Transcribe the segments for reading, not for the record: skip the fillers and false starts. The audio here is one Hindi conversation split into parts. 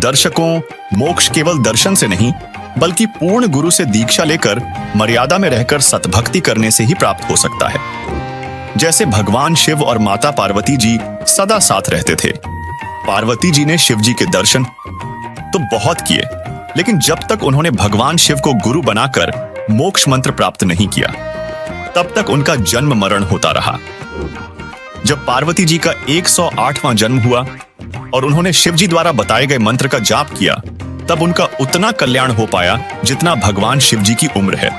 दर्शकों, मोक्ष केवल दर्शन से नहीं बल्कि पूर्ण गुरु से दीक्षा लेकर मर्यादा में रहकर सतभक्ति करने से ही प्राप्त हो सकता है। जैसे भगवान शिव और माता पार्वती जी सदा साथ रहते थे। पार्वती जी ने शिव जी के दर्शन तो बहुत किए, लेकिन जब तक उन्होंने भगवान शिव को गुरु बनाकर मोक्ष मंत्र प्राप्त नहीं किया, तब तक उनका जन्म मरण होता रहा। जब पार्वती जी का 108वां जन्म हुआ और उन्होंने शिव जी द्वारा बताए गए मंत्र का जाप किया, तब उनका उतना कल्याण हो पाया जितना भगवान शिव जी की उम्र है।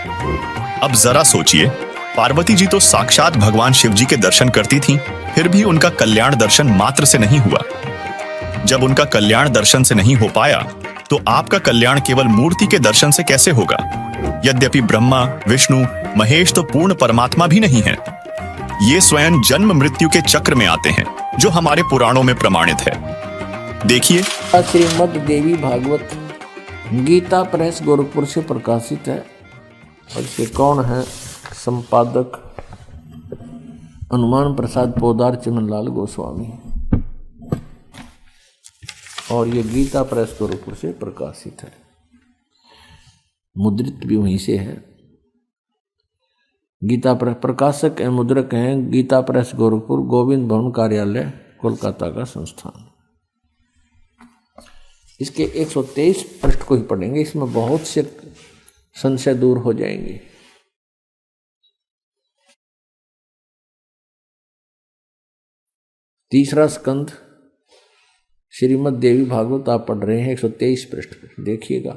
अब जरा सोचिए, पार्वती जी तो साक्षात भगवान शिव जी के दर्शन करती थीं, फिर भी उनका कल्याण दर्शन मात्र से नहीं हुआ। जब उनका कल्याण दर्शन से नहीं हो पाया, तो आपका कल्याण केवल मूर्ति के दर्शन से कैसे होगा? यद्यपि ब्रह्मा, विष्णु, महेश तो पूर्ण परमात्मा भी नहीं है। ये स्वयं जन्म मृत्यु के चक्र में आते हैं, जो हमारे पुराणों में प्रमाणित है। देखिए, श्रीमद् देवी भागवत गीता प्रेस गोरखपुर से प्रकाशित है। और इसके कौन है संपादक? हनुमान प्रसाद पोदार चिमनलाल गोस्वामी। और ये गीता प्रेस गोरखपुर से प्रकाशित है, मुद्रित भी वहीं से है। गीता प्रेस प्रकाशक एवं मुद्रक हैं गीता प्रेस गोरखपुर, गोविंद भवन कार्यालय, कोलकाता का संस्थान। इसके 123 पृष्ठ को ही पढ़ेंगे, इसमें बहुत से संशय दूर हो जाएंगे। तीसरा स्कंद श्रीमद् देवी भागवत आप पढ़ रहे हैं, 123 पृष्ठ पर देखिएगा।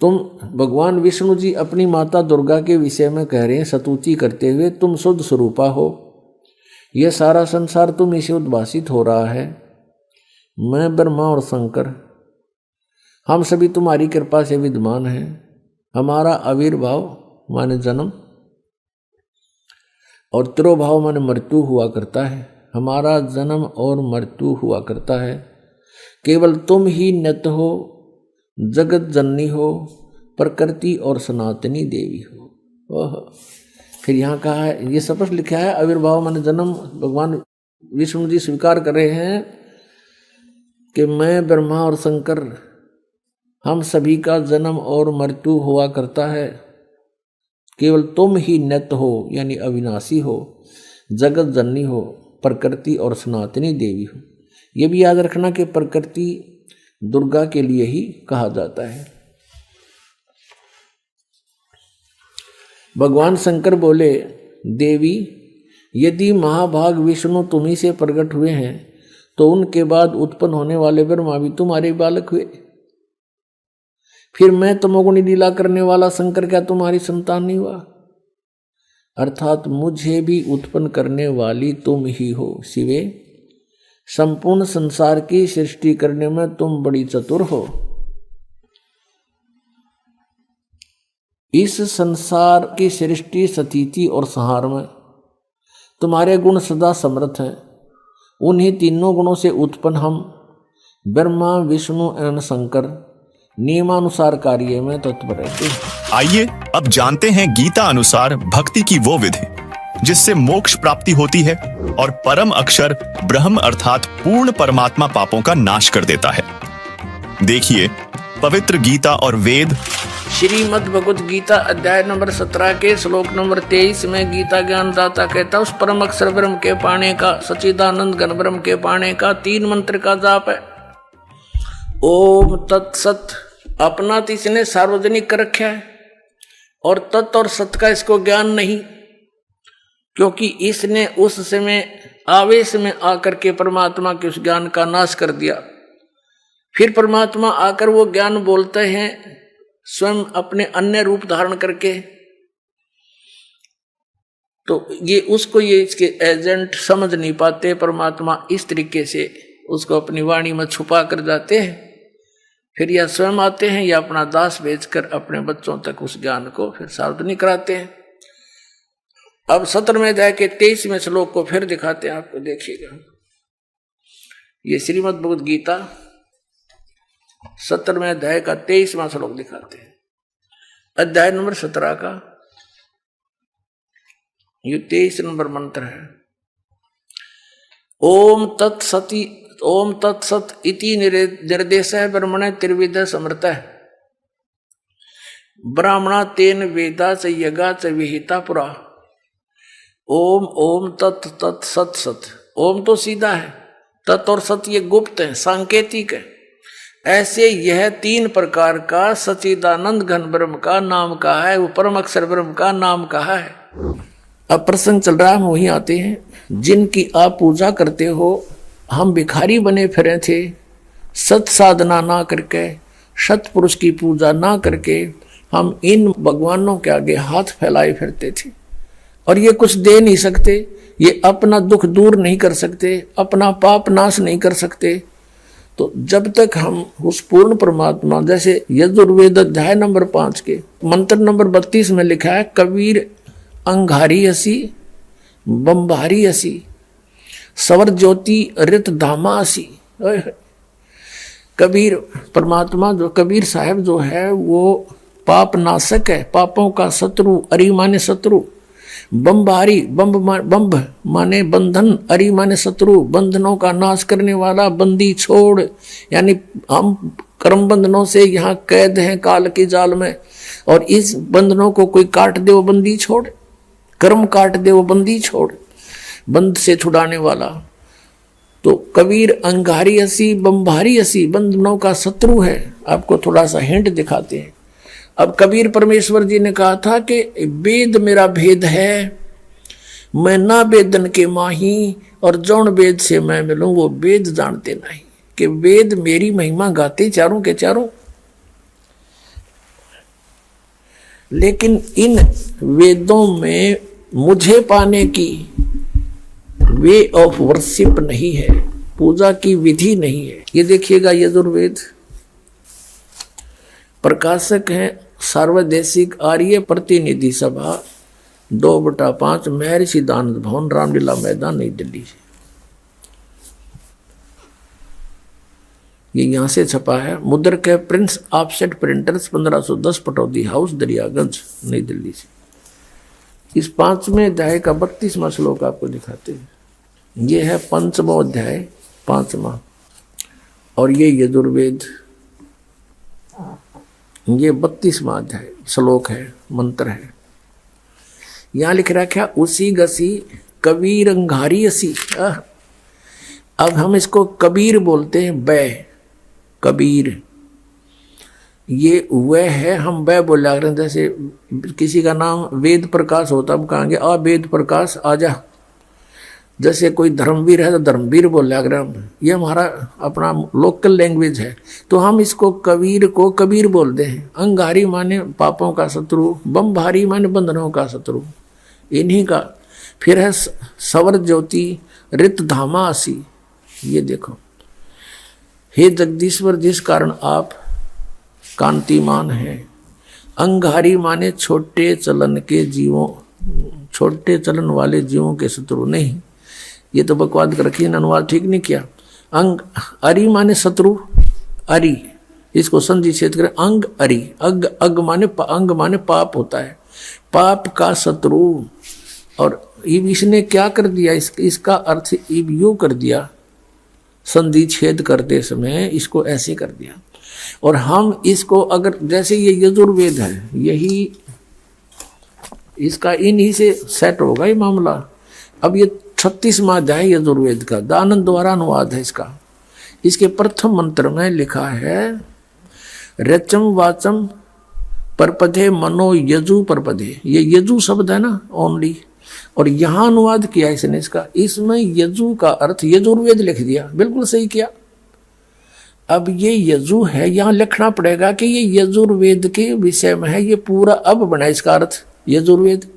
तुम भगवान विष्णु जी अपनी माता दुर्गा के विषय में कह रहे हैं स्तुति करते हुए, तुम शुद्ध स्वरूपा हो, यह सारा संसार तुम इसे उद्भासित हो रहा है। मैं ब्रह्मा और शंकर हम सभी तुम्हारी कृपा से विद्यमान हैं। हमारा आविर्भाव माने जन्म और तिरोभाव माने मृत्यु हुआ करता है। हमारा जन्म और मृत्यु हुआ करता है। केवल तुम ही नित हो, जगत जननी हो, प्रकृति और सनातनी देवी हो। फिर यहाँ कहा है, ये स्पष्ट लिखा है, आविर्भाव माने जन्म। भगवान विष्णु जी स्वीकार कर रहे हैं कि मैं ब्रह्मा और शंकर हम सभी का जन्म और मृत्यु हुआ करता है। केवल तुम ही नित्य हो यानी अविनाशी हो, जगत जननी हो, प्रकृति और सनातनी देवी हो। यह भी याद रखना कि प्रकृति दुर्गा के लिए ही कहा जाता है। भगवान शंकर बोले, देवी यदि महाभाग विष्णु तुम्ही से प्रकट हुए हैं तो उनके बाद उत्पन्न होने वाले ब्रह्मा भी तुम्हारे बालक हुए। फिर मैं तमोगुणी लीला करने वाला शंकर क्या तुम्हारी संतान नहीं हुआ? अर्थात मुझे भी उत्पन्न करने वाली तुम ही हो शिवे। संपूर्ण संसार की सृष्टि करने में तुम बड़ी चतुर हो। इस संसार की सृष्टि, स्थिति और संहार में तुम्हारे गुण सदा समर्थ हैं। उन्हीं तीनों गुणों से उत्पन्न हम ब्रह्मा, विष्णु एवं शंकर नियमानुसार कार्य में तत्पर रहते हैं। आइए अब जानते हैं गीता अनुसार भक्ति की वो विधि जिससे मोक्ष प्राप्ति होती है और परम अक्षर ब्रह्म अर्थात पूर्ण परमात्मा पापों का नाश कर देता है। देखिए, पवित्र गीता और वेद श्रीमद् भगवत गीता अध्याय नंबर 17 के श्लोक नंबर 23 में गीता ज्ञानदाता कहता है, उस परम अक्षर ब्रह्म के पाने का, सच्चिदानंद घन ब्रह्म के पाने का 3 मंत्र का जाप है। ओम तत्सत अपना तो इसने सार्वजनिक कर रखा है और तत् और सत का इसको ज्ञान नहीं, क्योंकि इसने उस समय आवेश में आकर के परमात्मा के उस ज्ञान का नाश कर दिया। फिर परमात्मा आकर वो ज्ञान बोलते हैं स्वयं अपने अन्य रूप धारण करके, तो ये उसको ये इसके एजेंट समझ नहीं पाते। परमात्मा इस तरीके से उसको अपनी वाणी में छुपा कर जाते हैं। फिर या स्वयं आते हैं या अपना दास भेजकर अपने बच्चों तक उस ज्ञान को फिर सार्वजनिक कराते हैं। अब 17वें अध्याय के 23वें श्लोक को फिर दिखाते हैं आपको, देखिएगा। ये श्रीमद् भगवद गीता 17वें अध्याय का 23वां श्लोक दिखाते हैं। अध्याय नंबर 17 का ये 23 नंबर मंत्र है। ओम तत्सति ओम तत्सत इति निर्देश ब्रह्मण त्रिविध समर्थ ब्राह्मणा तेन वेदा च यज्ञा च विहिता पुरा। ओम ओम तत् तत् सत सत। ओम तो सीधा है, तत् और सत ये गुप्त है, सांकेतिक है। ऐसे यह 3 प्रकार का सच्चिदानंद घन ब्रह्म का नाम कहा है, वो परम अक्षर ब्रह्म का नाम कहा है। अब प्रसंग चल रहा है, हम वहीं आते हैं। जिनकी आप पूजा करते हो, हम भिखारी बने फिरे थे, सत साधना ना करके, सतपुरुष की पूजा ना करके हम इन भगवानों के आगे हाथ फैलाए फिरते थे। और ये कुछ दे नहीं सकते, ये अपना दुख दूर नहीं कर सकते, अपना पाप नाश नहीं कर सकते। तो जब तक हम उस पूर्ण परमात्मा, जैसे यजुर्वेद अध्याय नंबर 5 के मंत्र नंबर 32 में लिखा है, कबीर अंगारी असी बम्बारी असी सवर ज्योति रित धामा असी। कबीर परमात्मा जो कबीर साहब जो है वो पाप नाशक है, पापों का शत्रु, अरी माने शत्रु, बम्बारी बम्ब माने बंधन, अरी माने शत्रु, बंधनों का नाश करने वाला, बंदी छोड़, यानी हम कर्म बंधनों से यहाँ कैद हैं काल की जाल में, और इस बंधनों को कोई काट दे वो बंदी छोड़, कर्म काट दे वो बंदी छोड़, बंध से छुड़ाने वाला। तो कबीर अंगारी असी बम्बारी असी, बंधनों का शत्रु है। आपको थोड़ा सा हिंट दिखाते हैं। अब कबीर परमेश्वर जी ने कहा था कि वेद मेरा भेद है, मैं ना वेदन के माही, और जौन वेद से मैं मिलूं वो वेद जानते नहीं, कि वेद मेरी महिमा गाते चारों के चारों। लेकिन इन वेदों में मुझे पाने की वे ऑफ वर्शिप नहीं है, पूजा की विधि नहीं है। ये देखिएगा, यजुर्वेद प्रकाशक है सार्वदेशिक आर्य प्रतिनिधि सभा 2/5 महर्षि दानंद भवन, रामलीला मैदान, नई दिल्ली। ये यहां से छपा है। मुद्रक है Prince offset printers 1510 Pataudi house Daryaganj, Nai Delhi से। इस 5वें अध्याय का 32वां श्लोक आपको दिखाते हैं। ये है 5वां अध्याय 5वां, और ये यजुर्वेद ये 32वां अध्याय श्लोक है, मंत्र है। यहां लिख रखा उसी गसी कबीर अंगारी असी। अब हम इसको कबीर बोलते हैं, बै कबीर, ये वह है, हम वह बोला करें। जैसे किसी का नाम वेद प्रकाश होता, हम कहेंगे आ वेद प्रकाश आजा। जैसे कोई धर्मवीर है तो धर्मवीर बोला करें हम, ये हमारा अपना लोकल लैंग्वेज है। तो हम इसको कबीर को कबीर बोलते हैं। अंगारी माने पापों का शत्रु, बम्बारी माने बंधनों का शत्रु, इन्हीं का। फिर है सवर ज्योति रित धामा असी। ये देखो, हे जगदीश्वर, जिस कारण आप कांतिमान हैं। अंगारी माने छोटे चलन के जीवों, छोटे चलन वाले जीवों के शत्रु नहीं, ये तो बकवाद कर रखी है, अनुवाद ठीक नहीं किया। अंग अरी माने शत्रु, अरी इसको संधि छेद करें, अंग अरी, अग माने अंग माने पाप होता है, पाप का शत्रु। और इसने क्या कर दिया, इसका अर्थ यूं कर दिया, संधि छेद करते समय इसको ऐसे कर दिया। और हम इसको अगर, जैसे ये यजुर्वेद है, यही इसका इन्हीं से सेट होगा ये मामला। अब ये 36वां अध्याय यजुर्वेद का दानंद द्वारा अनुवाद है इसका। इसके प्रथम मंत्र में लिखा है रचम वाचम परपदे मनो यजु परपदे। ये यजु शब्द है ना ओनली, और यहां अनुवाद किया इसने इसका। इसमें यजु का अर्थ यजुर्वेद लिख दिया, बिल्कुल सही किया। अब ये यजु है, यहां लिखना पड़ेगा कि ये यजुर्वेद के विषय में है। ये पूरा अब बना इसका अर्थ यजुर्वेद।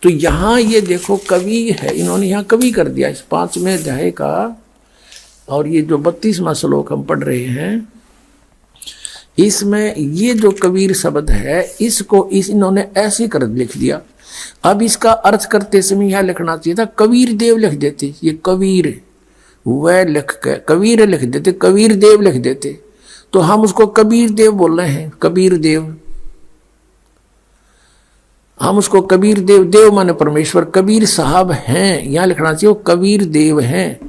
तो यहां ये देखो कवि है, इन्होंने यहां कवि कर दिया इस 5वें अध्याय का। और ये जो 32वां श्लोक हम पढ़ रहे हैं, इसमें ये जो कबीर शब्द है, इसको इन्होंने ऐसे कर लिख दिया। अब इसका अर्थ करते समय यह लिखना चाहिए था कबीर देव लिख देते। ये कबीर वह लिख के कबीर लिख देते, कबीर देव लिख देते, तो हम उसको कबीर देव बोल रहे हैं। कबीर देव, हम उसको कबीर देव, देव माने परमेश्वर, कबीर साहब हैं, यहां लिखना चाहिए वो कबीर देव हैं।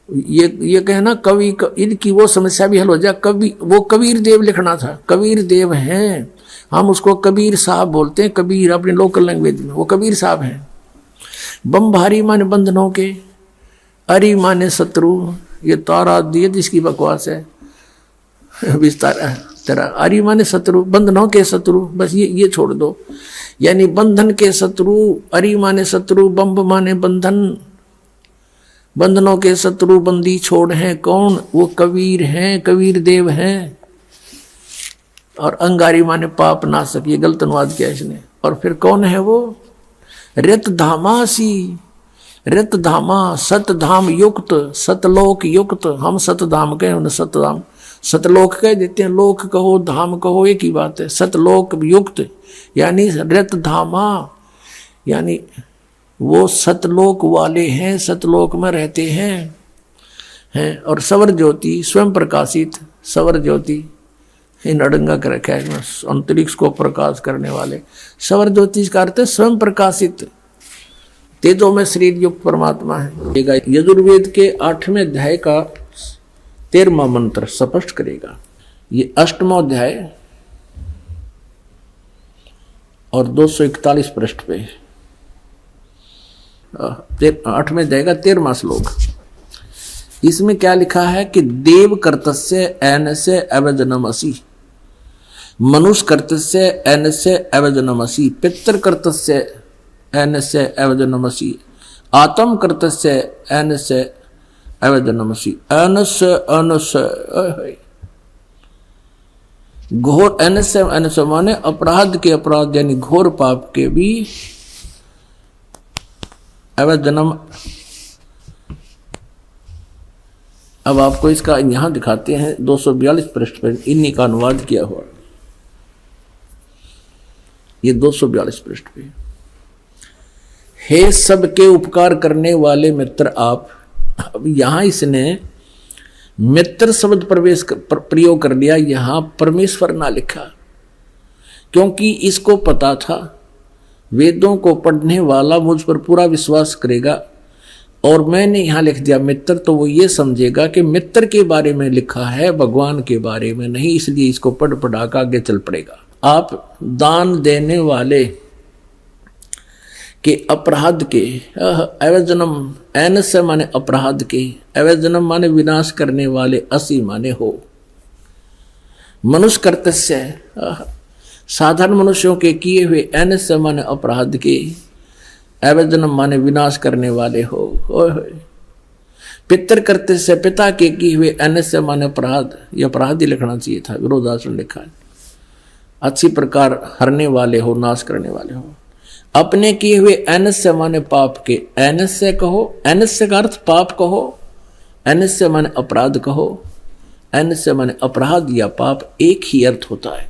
ये कहना कवि इनकी वो समस्या भी हल हो जाए। कवि वो कबीर देव लिखना था, कबीर देव हैं, हम उसको कबीर साहब बोलते हैं, कबीर अपने लोकल लैंग्वेज में, वो कबीर साहब हैं। बम भारी माने बंधनों के, अरी माने शत्रु, ये तारा दिए जिसकी बकवास है विस्तार तेरा। अरी माने शत्रु, बंधनों के शत्रु, बस ये छोड़ दो, यानी बंधन के शत्रु, अरी माने शत्रु, बम्ब माने बंधन, बंधनों के शत्रु बंदी छोड़ हैं कौन, वो कबीर हैं, कबीर देव हैं। और अंगारी माने पाप नाशक, ये गलत अनुवाद किया इसने। और फिर कौन है वो, रित धामासी, रित धामा, सतधाम युक्त, सतलोक युक्त, हम सतधाम कहें उन्हें सतधाम, सतलोक कह देते हैं, लोक कहो धाम कहो एक ही बात है। सतलोक युक्त यानी रित धामा, यानी वो सतलोक वाले हैं, सतलोक में रहते हैं। और सवर ज्योति स्वयं प्रकाशित, सवर ज्योति इन अड़ंगा कर रखा है, अंतरिक्ष को प्रकाश करने वाले। सवर ज्योति का अर्थ है स्वयं प्रकाशित, तेजो में शरीर युक्त परमात्मा है। यजुर्वेद के 8वें अध्याय का 13वां मंत्र स्पष्ट करेगा। ये 8वां अध्याय और 241 पृष्ठ पे 8वें अध्याय का 13वां श्लोक। इसमें क्या लिखा है कि देव कर्तस्य ऐनस्य अवजनमसि, मनुष्य कर्तस्य ऐनस्य अवजनमसि, पितृ कर्तस्य ऐनस्य अवजनमसि, आत्म कर्तस्य ऐनस्य अवजनमसि। ऐनस्य ऐनस्य घोर, ऐनस्य ऐनस्य माने अपराध के अपराध यानी घोर पाप के भी अवजनम। अब आपको इसका यहां दिखाते हैं 242 पृष्ठ पर इन्हीं का अनुवाद किया हुआ, ये 242 पृष्ठ पे। हे सबके उपकार करने वाले मित्र आप। अब यहां इसने मित्र शब्द प्रयोग कर लिया, यहां परमेश्वर ना लिखा, क्योंकि इसको पता था वेदों को पढ़ने वाला मुझ पर पूरा विश्वास करेगा, और मैंने यहां लिख दिया मित्र, तो वो ये समझेगा कि मित्र के बारे में लिखा है, भगवान के बारे में नहीं, इसलिए इसको पढ़ पढ़ा कर आगे चल पड़ेगा। आप दान देने वाले के अपराध के, अवजनम ऐनस्य माने अपराध के, अवजनम माने विनाश करने वाले, असी माने हो। मनुष्य कर्तस्य साधारण मनुष्यों के किए हुए, ऐनस्य माने अपराध के, अवजनम माने विनाश करने वाले हो। पितर कर्तस्य पिता के किए हुए, ऐनस्य माने अपराध, ये अपराध ही लिखना चाहिए था, विरोधाचरण लिखा है। अच्छी प्रकार हरने वाले हो, नाश करने वाले हो। अपने किए हुए, ऐनस्य माने पाप के, ऐनस्य कहो, ऐनस्य का अर्थ पाप कहो, ऐनस्य माने अपराध कहो, ऐनस्य माने अपराध या पाप एक ही अर्थ होता है।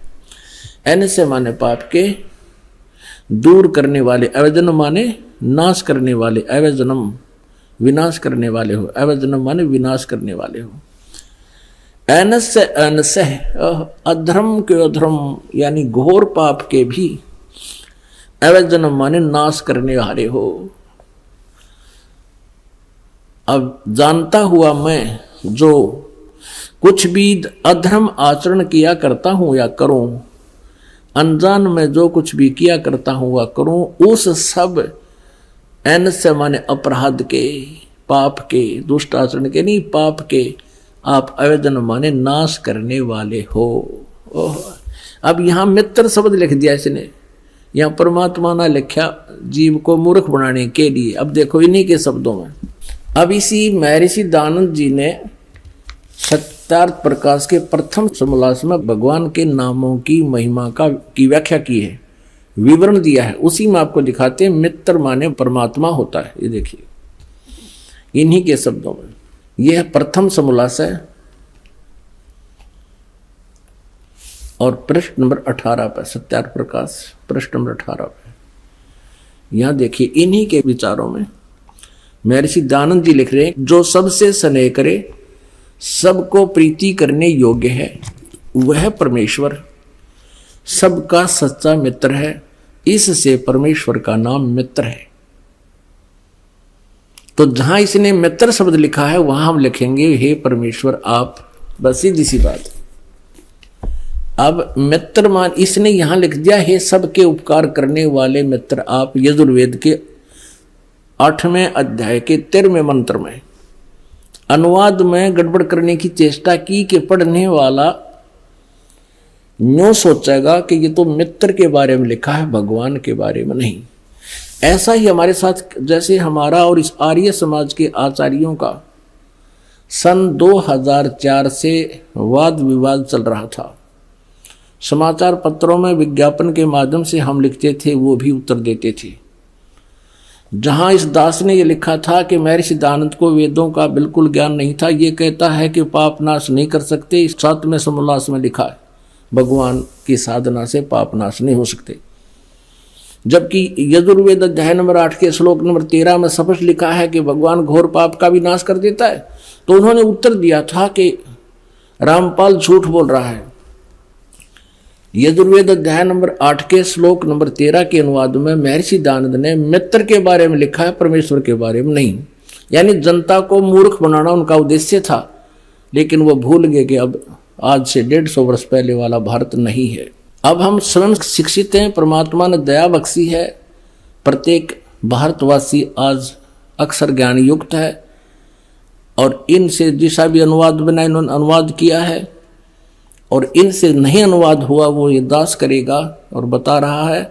ऐनस्य माने पाप के दूर करने वाले, अवजनम माने नाश करने वाले, अवजनम विनाश करने वाले हो, अवजनम माने विनाश करने वाले हो। ऐनस्य ऐनस्य अधर्म के अधर्म यानी घोर पाप के भी, अवजनम माने नाश करने वाले हो। अब जानता हुआ मैं जो कुछ भी अधर्म आचरण किया करता हूं या करूं, अनजान में जो कुछ भी किया करता हूं वा करूं, उस सब ऐनस्य माने अपराध के, पाप के, दुष्ट आचरण के नहीं, पाप के आप अवजनम माने नाश करने वाले हो। अब यहां मित्र शब्द लिख दिया इसने, यहां परमात्मा ना लिखा जीव को मूर्ख बनाने के लिए। अब देखो इन्हीं के शब्दों में, अब इसी महर्षि दयानंद जी ने सत्यार्थ प्रकाश के प्रथम समोल्लास में भगवान के नामों की महिमा की व्याख्या की है, विवरण दिया है। उसी में आपको दिखाते हैं मित्र माने परमात्मा होता है। ये देखिए इन्हीं के शब्दों में, यह प्रथम समोल्लास है और पृष्ठ नंबर 18 पर, सत्यार्थ प्रकाश पृष्ठ नंबर 18 पर। यहां देखिए इन्हीं के विचारों में महर्षि दयानंद जी लिख रहे हैं, जो सबसे स्नेह करे, सबको प्रीति करने योग्य है, वह परमेश्वर सबका सच्चा मित्र है। इससे परमेश्वर का नाम मित्र है। तो जहां इसने मित्र शब्द लिखा है वहां हम लिखेंगे हे परमेश्वर आप, बस सीधी सी बात। अब मित्र मान इसने यहां लिख दिया हे सबके उपकार करने वाले मित्र आप, यजुर्वेद के 8वें अध्याय के 13वें मंत्र में। अनुवाद में गड़बड़ करने की चेष्टा की कि पढ़ने वाला यूं सोचेगा कि ये तो मित्र के बारे में लिखा है, भगवान के बारे में नहीं। ऐसा ही हमारे साथ जैसे हमारा और इस आर्य समाज के आचार्यों का सन 2004 से वाद विवाद चल रहा था। समाचार पत्रों में विज्ञापन के माध्यम से हम लिखते थे, वो भी उत्तर देते थे। जहां इस दास ने ये लिखा था कि महर्षि दयानंद को वेदों का बिल्कुल ज्ञान नहीं था, ये कहता है कि पाप नाश नहीं कर सकते। 7वें समोल्लास में लिखा है भगवान की साधना से पाप नाश नहीं हो सकते। जबकि यजुर्वेद अध्याय नंबर 8 के श्लोक नंबर 13 में स्पष्ट लिखा है कि भगवान घोर पाप का भी नाश कर देता है। तो उन्होंने उत्तर दिया था कि रामपाल झूठ बोल रहा है। यजुर्वेद अध्याय नंबर 8 के श्लोक नंबर 13 के अनुवाद में महर्षि दयानंद ने मित्र के बारे में लिखा है, परमेश्वर के बारे में नहीं। यानी जनता को मूर्ख बनाना उनका उद्देश्य था, लेकिन वो भूल गए कि अब आज से 150 वर्ष पहले वाला भारत नहीं है। अब हम स्वयं शिक्षित हैं, परमात्मा ने दया बख्शी है, प्रत्येक भारतवासी आज अक्षर ज्ञान युक्त है और इनसे जैसा भी अनुवाद बना इन्होंने अनुवाद किया है और इनसे नहीं अनुवाद हुआ वो ये दास करेगा और बता रहा है,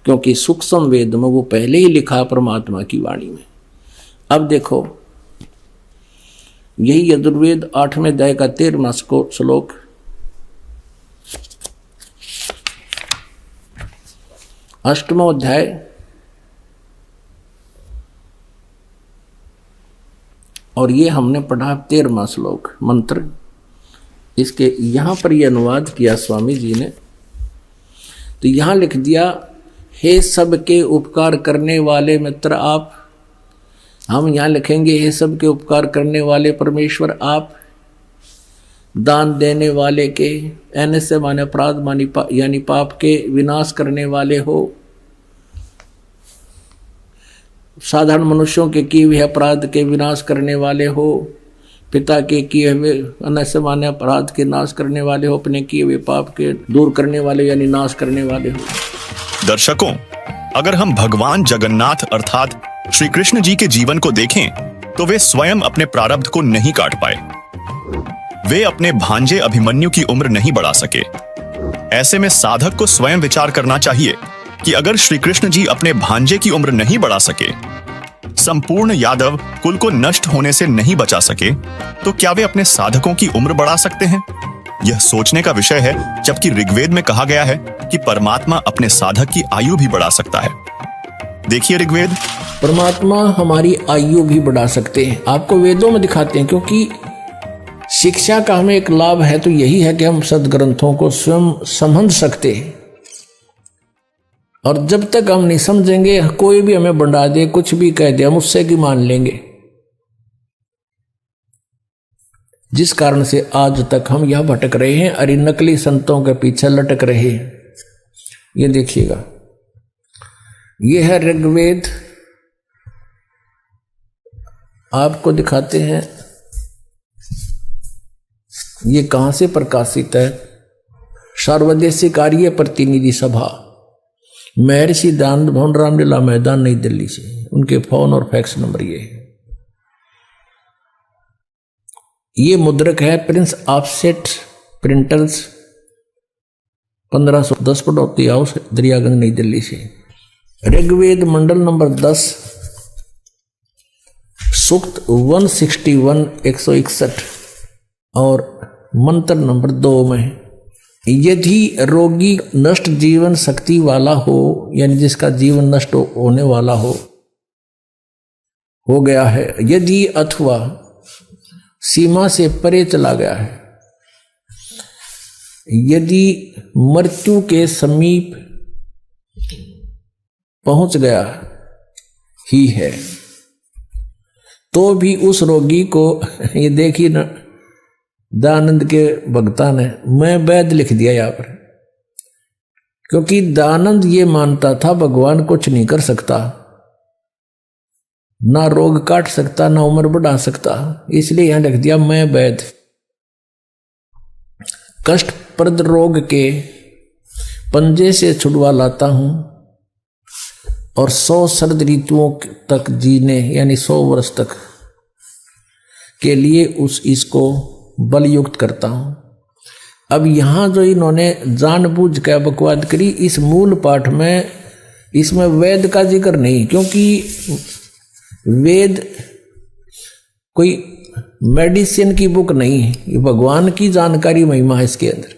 क्योंकि सूक्ष्म वेद में वो पहले ही लिखा परमात्मा की वाणी में। अब देखो यही यजुर्वेद 8वें अध्याय का 13वां श्लोक, अष्टमो अध्याय और ये हमने पढ़ा 13वां श्लोक मंत्र। इसके यहां पर ये अनुवाद किया स्वामी जी ने, तो यहां लिख दिया हे सबके उपकार करने वाले मित्र आप। हम यहां लिखेंगे हे सबके उपकार करने वाले परमेश्वर आप, दान देने वाले के, एन से माने अपराध मानी यानी पाप के विनाश करने वाले हो, साधारण मनुष्यों के किए हुए अपराध के विनाश करने वाले हो, पिता के किए हुए अनैसे माने अपराध के नाश करने वाले हो, अपने किए हुए पाप के दूर करने वाले यानी नाश करने वाले हो। दर्शकों, अगर हम भगवान जगन्नाथ अर्थात श्री कृष्ण जी के जीवन को देखें तो वे स्वयं अपने प्रारब्ध को नहीं काट पाए। वे अपने भांजे अभिमन्यु की उम्र नहीं बढ़ा सके। ऐसे में साधक को स्वयं विचार करना चाहिए कि अगर श्री कृष्ण जी अपने भांजे की उम्र नहीं बढ़ा सके, संपूर्ण यादव कुल को नष्ट होने से नहीं बचा सके, तो क्या वे अपने साधकों की उम्र बढ़ा सकते हैं? यह सोचने का विषय है, जबकि ऋग्वेद में कहा गया है कि परमात्मा अपने साधक की आयु भी बढ़ा सकता है। देखिए ऋग्वेद, परमात्मा हमारी आयु भी बढ़ा सकते हैं। आपको वेदों में दिखाते हैं, क्योंकि शिक्षा का हमें एक लाभ है तो यही है कि हम सदग्रंथों को स्वयं समझ सकते हैं। और जब तक हम नहीं समझेंगे, कोई भी हमें बढ़ा दे, कुछ भी कह दे, हम उससे की मान लेंगे। जिस कारण से आज तक हम यह भटक रहे हैं और इन नकली संतों के पीछे लटक रहे हैं। ये देखिएगा, यह है ऋग्वेद, आपको दिखाते हैं ये कहां से प्रकाशित है। सर्वदेशिक आर्य प्रतिनिधि सभा, महर्षि दयानंद भवन, रामलीला मैदान, नई दिल्ली से। उनके फोन और फैक्स नंबर ये है। ये मुद्रक है Prince offset printers, 1510 Pataudi house, Daryaganj, Nai Delhi से। ऋग्वेद मंडल नंबर 10 सूक्त 161 161 और मंत्र नंबर 2 में, यदि रोगी नष्ट जीवन शक्ति वाला हो, यानी जिसका जीवन नष्ट होने वाला हो गया है, यदि अथवा सीमा से परे चला गया है, यदि मृत्यु के समीप पहुंच गया ही है, तो भी उस रोगी को, ये देखिए ना, दयानंद के भक्ता ने, मैं वैध लिख दिया यहां पर, क्योंकि दयानंद ये मानता था भगवान कुछ नहीं कर सकता। ना रोग काट सकता ना उम्र बढ़ा सकता, इसलिए यहां लिख दिया मैं वैद। कष्टप्रद रोग के पंजे से छुड़वा लाता हूं और 100 शरद ऋतुओं तक जीने यानी 100 वर्ष तक के लिए इसको बलयुक्त करता हूं। अब यहां जो इन्होंने जानबूझ कर बकवाद करी इस मूल पाठ में, इसमें वेद का जिक्र नहीं, क्योंकि वेद कोई मेडिसिन की बुक नहीं है, ये भगवान की जानकारी महिमा है इसके अंदर।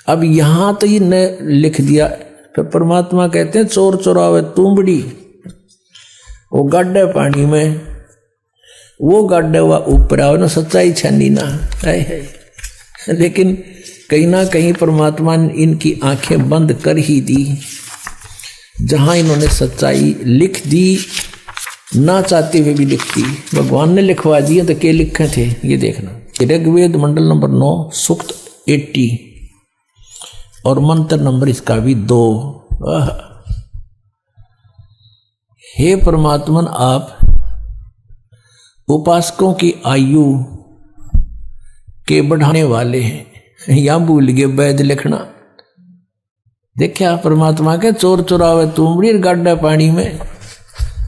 अब यहां तो ये न लिख दिया, फिर परमात्मा कहते हैं चोर चोरावे तुंबड़ी, वो गाड्डे पानी में, वो गाड्डे हुआ ऊपर आओ ना, सच्चाई छानी ना है। लेकिन कहीं ना कहीं परमात्मा ने इनकी आंखें बंद कर ही दी, जहां इन्होंने सच्चाई लिख दी, ना चाहते हुए भी लिख दी। भगवान ने लिखवा दिए तो क्या लिखे थे ये देखना। ऋग्वेद मंडल नंबर 9 सूक्त 80 और मंत्र नंबर इसका भी 2। हे परमात्मन, आप उपासकों की आयु के बढ़ाने वाले हैं। यहां भूल गए वैद लिखना। देखा परमात्मा के चोर चुरावे तुमड़ी गाड्डा पानी में,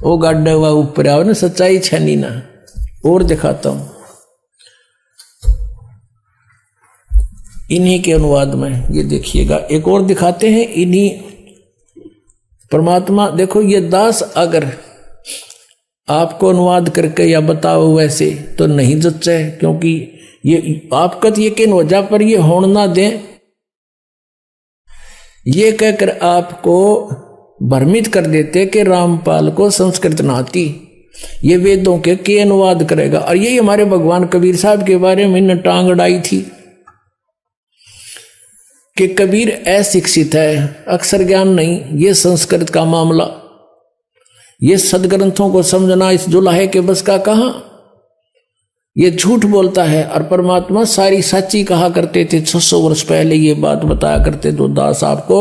वो गाड्डा हुआ ऊपर आओ ना, सच्चाई छनी ना। और दिखाता हूं इन्हीं के अनुवाद में, ये देखिएगा एक और दिखाते हैं इन्हीं परमात्मा। देखो ये दास अगर आपको अनुवाद करके या बताओ वैसे तो नहीं जच्चे, क्योंकि ये आपका तो यकीन हो जा पर ये होड़ ना दें, ये कहकर आपको भ्रमित कर देते कि रामपाल को संस्कृत ना आती, ये वेदों के अनुवाद करेगा। और यही हमारे भगवान कबीर साहब के बारे में इन्हें टांग अड़ाई थी कि कबीर अशिक्षित है, अक्षर ज्ञान नहीं, ये संस्कृत का मामला, ये सदग्रंथों को समझना इस जुलाहे के बस का कहां, ये झूठ बोलता है। और परमात्मा सारी सच्ची कहा करते थे। 600 वर्ष पहले ये बात बताया करते तो दास आपको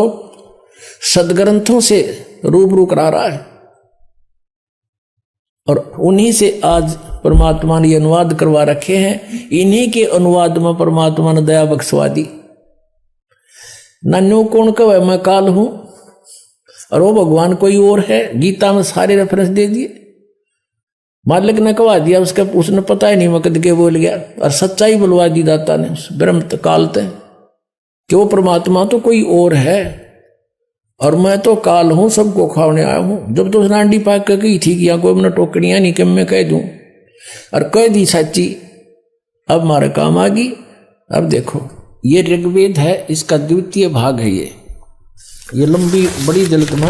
सदग्रंथों से रूबरू करा रहा है, और उन्हीं से आज परमात्मा ने अनुवाद करवा रखे हैं। इन्हीं के अनुवाद में परमात्मा ने दया बख्शवा दी। नन्नो कौन कहे मैं काल हूं, और वो भगवान कोई और है। गीता में सारे रेफरेंस दे दिए, मालिक ने कहा दिया, उसने पता ही नहीं मकद के बोल गया, और सच्चाई बुलवा दी दाता ने ब्रह्म काल ते कि वो परमात्मा तो कोई और है, और मैं तो काल हूं, सबको खाने आया हूं। जब तो नांडी पाक के कही थी कि यहाँ कोई मैंने टोकड़ियां नहीं कि मैं कह दूं, और कह दी सच्ची, अब हमारे काम आ गई। अब देखो ये ऋग्वेद है, इसका द्वितीय भाग है। ये लंबी बड़ी जल्द में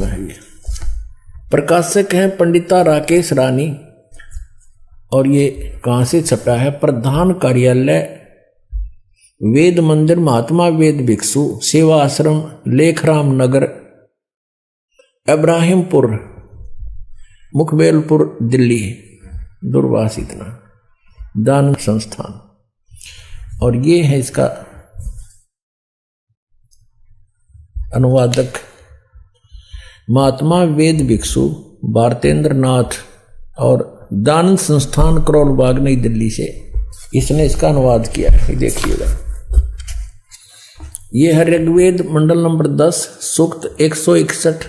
है। ये प्रकाशक हैं पंडिता राकेश रानी, और ये कहां से छपा है? प्रधान कार्यालय वेद मंदिर महात्मा वेद भिक्षु सेवा आश्रम लेखराम नगर इब्राहिमपुर मुखबेलपुर दिल्ली, दूरभाष इतना दान संस्थान। और ये है इसका अनुवादक महात्मा वेद भिक्षु भारतेंद्र नाथ, और दान संस्थान करोल बाग नई दिल्ली से इसने इसका अनुवाद किया है। देखिएगा ये है ऋग्वेद मंडल नंबर 10 सूक्त 161,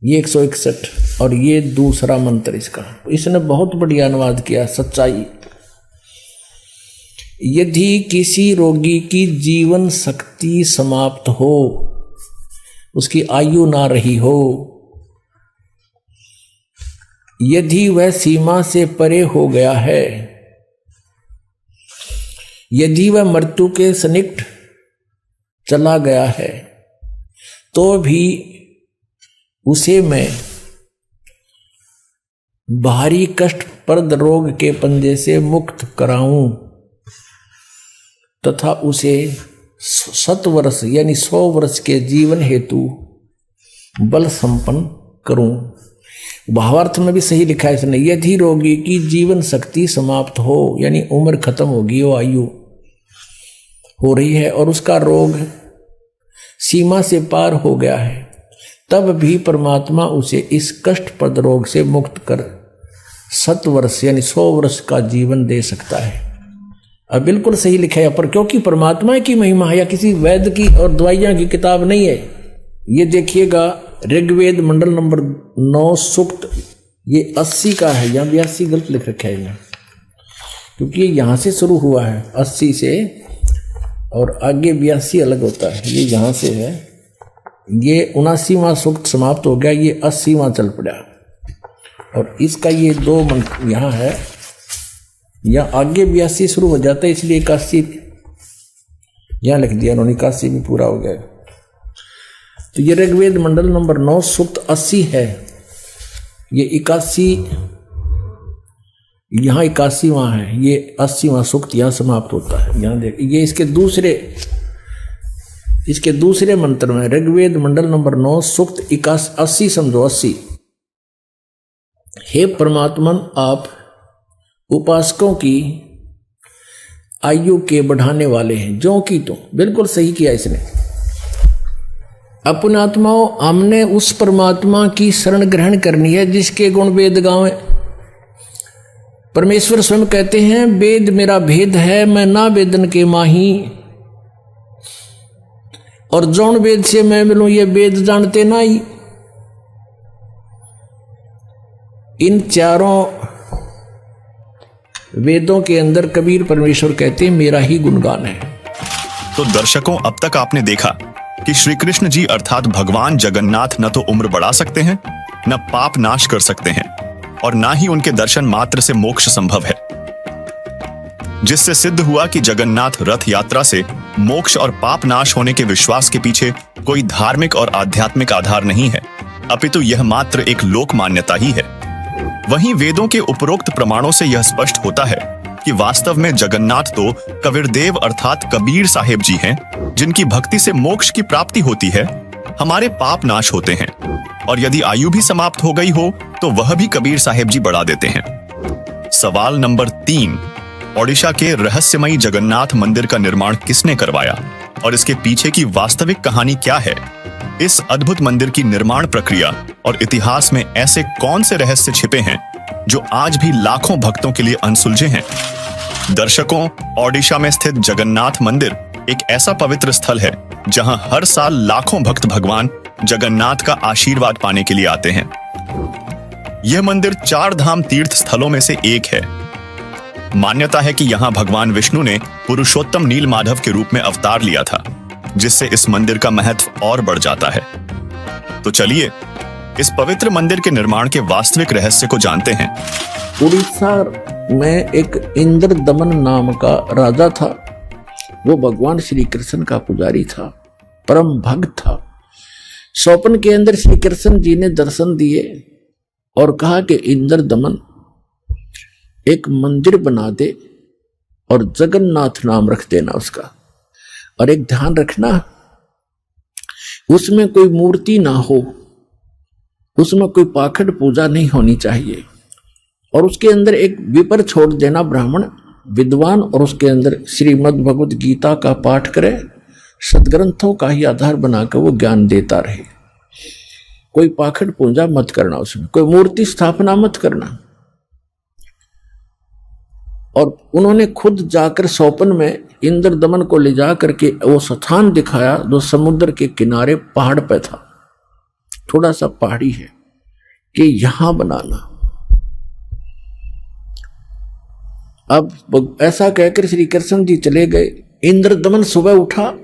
ये 161, और ये दूसरा मंत्र इसका। इसने बहुत बढ़िया अनुवाद किया। सच्चाई, यदि किसी रोगी की जीवन शक्ति समाप्त हो, उसकी आयु ना रही हो, यदि वह सीमा से परे हो गया है, यदि वह मृत्यु के सन्निकट चला गया है, तो भी उसे मैं भारी कष्टप्रद रोग के पंजे से मुक्त कराऊं तथा उसे 7 वर्ष यानी 100 वर्ष के जीवन हेतु बल संपन्न करूं। भावार्थ में भी सही लिखा है इसने, यदि रोगी की जीवन शक्ति समाप्त हो यानी उम्र खत्म होगी, वो आयु हो रही है और उसका रोग सीमा से पार हो गया है, तब भी परमात्मा उसे इस कष्टप्रद रोग से मुक्त कर 7 वर्ष यानी 100 वर्ष का जीवन दे सकता है। अब बिल्कुल सही लिखा है, पर क्योंकि परमात्मा की महिमा है या किसी वैद्य की और दवाइयां की किताब नहीं है। ये देखिएगा ऋग्वेद मंडल नंबर 9 सूक्त, ये 80 का है, यहाँ 82 गलत लिख रखा है यहाँ, क्योंकि ये यहाँ से शुरू हुआ है 80 से और आगे 82 अलग होता है। ये यहाँ से है, ये 79वां सूक्त समाप्त हो गया, ये 80वां चल पड़ा और इसका ये 2 मंत्र यहाँ है, या आगे 82 शुरू हो जाता है, इसलिए 81 यहाँ लिख दिया उन्होंने, 81 भी पूरा हो गया। तो ये ऋग्वेद मंडल नंबर 9 सूक्त 80 है, ये 81 यहाँ 81वां है, ये 80वां सूक्त यहाँ समाप्त होता है। यहाँ देख, ये इसके दूसरे मंत्र में ऋग्वेद मंडल नंबर 9 सूक्त 80 समझो 80। हे परमात्मन, आप उपासकों की आयु के बढ़ाने वाले हैं, जो कि तो बिल्कुल सही किया इसने। अपने आत्माओं, हमने उस परमात्मा की शरण ग्रहण करनी है जिसके गुण वेद गावें। परमेश्वर स्वयं कहते हैं, वेद मेरा भेद है, मैं ना वेदन के माही, और जौन वेद से मैं मिलूं ये वेद जानते ना ही। इन चारों वेदों के अंदर कबीर परमेश्वर कहते हैं मेरा ही गुणगान है। तो दर्शकों, अब तक आपने देखा कि श्री कृष्ण जी अर्थात भगवान जगन्नाथ न तो उम्र बढ़ा सकते हैं, न पाप नाश कर सकते हैं, और ना ही उनके दर्शन मात्र से मोक्ष संभव है, जिससे सिद्ध हुआ कि जगन्नाथ रथ यात्रा से मोक्ष और पाप नाश होने के विश्वास के पीछे कोई धार्मिक और आध्यात्मिक आधार नहीं है, अपितु यह मात्र एक लोक मान्यता ही है। वहीं वेदों के उपरोक्त प्रमाणों से यह स्पष्ट होता है कि वास्तव में जगन्नाथ तो कबीरदेव अर्थात कबीर साहेब जी हैं, जिनकी भक्ति से मोक्ष की प्राप्ति होती है, हमारे पाप नाश होते हैं, और यदि आयु भी समाप्त हो गई हो तो वह भी कबीर साहेब जी बढ़ा देते हैं। सवाल नंबर 3, ओडिशा के रहस्यमयी जगन्नाथ मंदिर का निर्माण किसने करवाया और इसके पीछे की वास्तविक कहानी क्या है? इस अद्भुत मंदिर की निर्माण प्रक्रिया और इतिहास में ऐसे कौन से रहस्य छिपे हैं जो आज भी लाखों भक्तों के लिए अनसुलझे हैं? दर्शकों, ओडिशा में स्थित जगन्नाथ मंदिर एक ऐसा पवित्र स्थल है जहां हर साल लाखों भक्त भगवान जगन्नाथ का आशीर्वाद पाने के लिए आते हैं। यह मंदिर 4 धाम तीर्थ स्थलों में से एक है। मान्यता है कि यहां भगवान विष्णु ने पुरुषोत्तम नील माधव के रूप में अवतार लिया था, जिससे इस मंदिर का महत्व और बढ़ जाता है। तो चलिए इस पवित्र मंदिर के निर्माण के वास्तविक रहस्य को जानते हैं। उड़ीसा में एक इंद्र दमन नाम का राजा था। वो भगवान श्री कृष्ण का पुजारी था, परम भक्त था। स्वप्न के अंदर श्री कृष्ण जी ने दर्शन दिए और कहा कि इंद्र दमन, एक मंदिर बना दे और जगन्नाथ नाम रख देना उसका, और एक ध्यान रखना उसमें कोई मूर्ति ना हो, उसमें कोई पाखंड पूजा नहीं होनी चाहिए, और उसके अंदर एक विपर छोड़ देना ब्राह्मण विद्वान, और उसके अंदर श्रीमद् भगवद गीता का पाठ करे, सदग्रंथों का ही आधार बनाकर वो ज्ञान देता रहे। कोई पाखंड पूजा मत करना, उसमें कोई मूर्ति स्थापना मत करना। और उन्होंने खुद जाकर स्वप्न में इंद्र दमन को ले जा करके वो स्थान दिखाया जो समुद्र के किनारे पहाड़ पे था, थोड़ा सा पहाड़ी है, कि यहां बनाना। अब ऐसा कहकर श्री कृष्ण जी चले गए। इंद्र दमन सुबह उठा,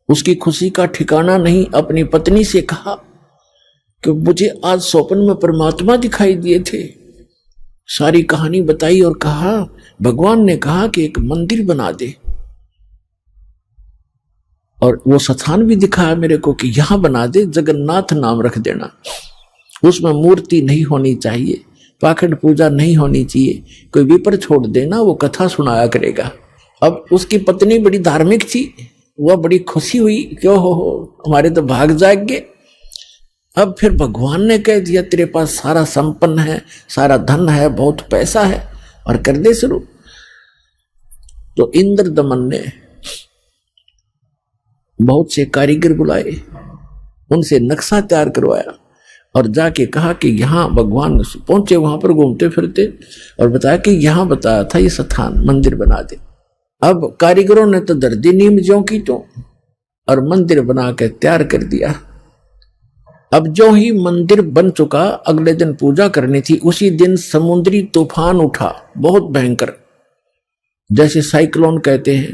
उसकी खुशी का ठिकाना नहीं। अपनी पत्नी से कहा कि मुझे आज स्वप्न में परमात्मा दिखाई दिए थे। सारी कहानी बताई और कहा भगवान ने कहा कि एक मंदिर बना दे, और वो स्थान भी दिखाया मेरे को कि यहां बना दे, जगन्नाथ नाम रख देना, उसमें मूर्ति नहीं होनी चाहिए, पाखंड पूजा नहीं होनी चाहिए, कोई विपर छोड़ देना, वो कथा सुनाया करेगा। अब उसकी पत्नी बड़ी धार्मिक थी, वह बड़ी खुशी हुई, क्यों हो हमारे तो भाग जाग गए। अब फिर भगवान ने कह दिया तेरे पास सारा संपन्न है, सारा धन है, बहुत पैसा है, और कर दे शुरू। तो इंद्र दमन ने बहुत से कारीगर बुलाए, उनसे नक्शा तैयार करवाया और जाके कहा कि यहाँ भगवान पहुंचे, वहां पर घूमते फिरते, और बताया कि यहाँ बताया था ये स्थान, मंदिर बना दे। अब कारीगरों ने तो दर्दी नीम ज्यों की तो, और मंदिर बना के तैयार कर दिया। अब जो ही मंदिर बन चुका, अगले दिन पूजा करनी थी। उसी दिन समुद्री तूफान उठा, बहुत भयंकर, जैसे साइक्लोन कहते हैं।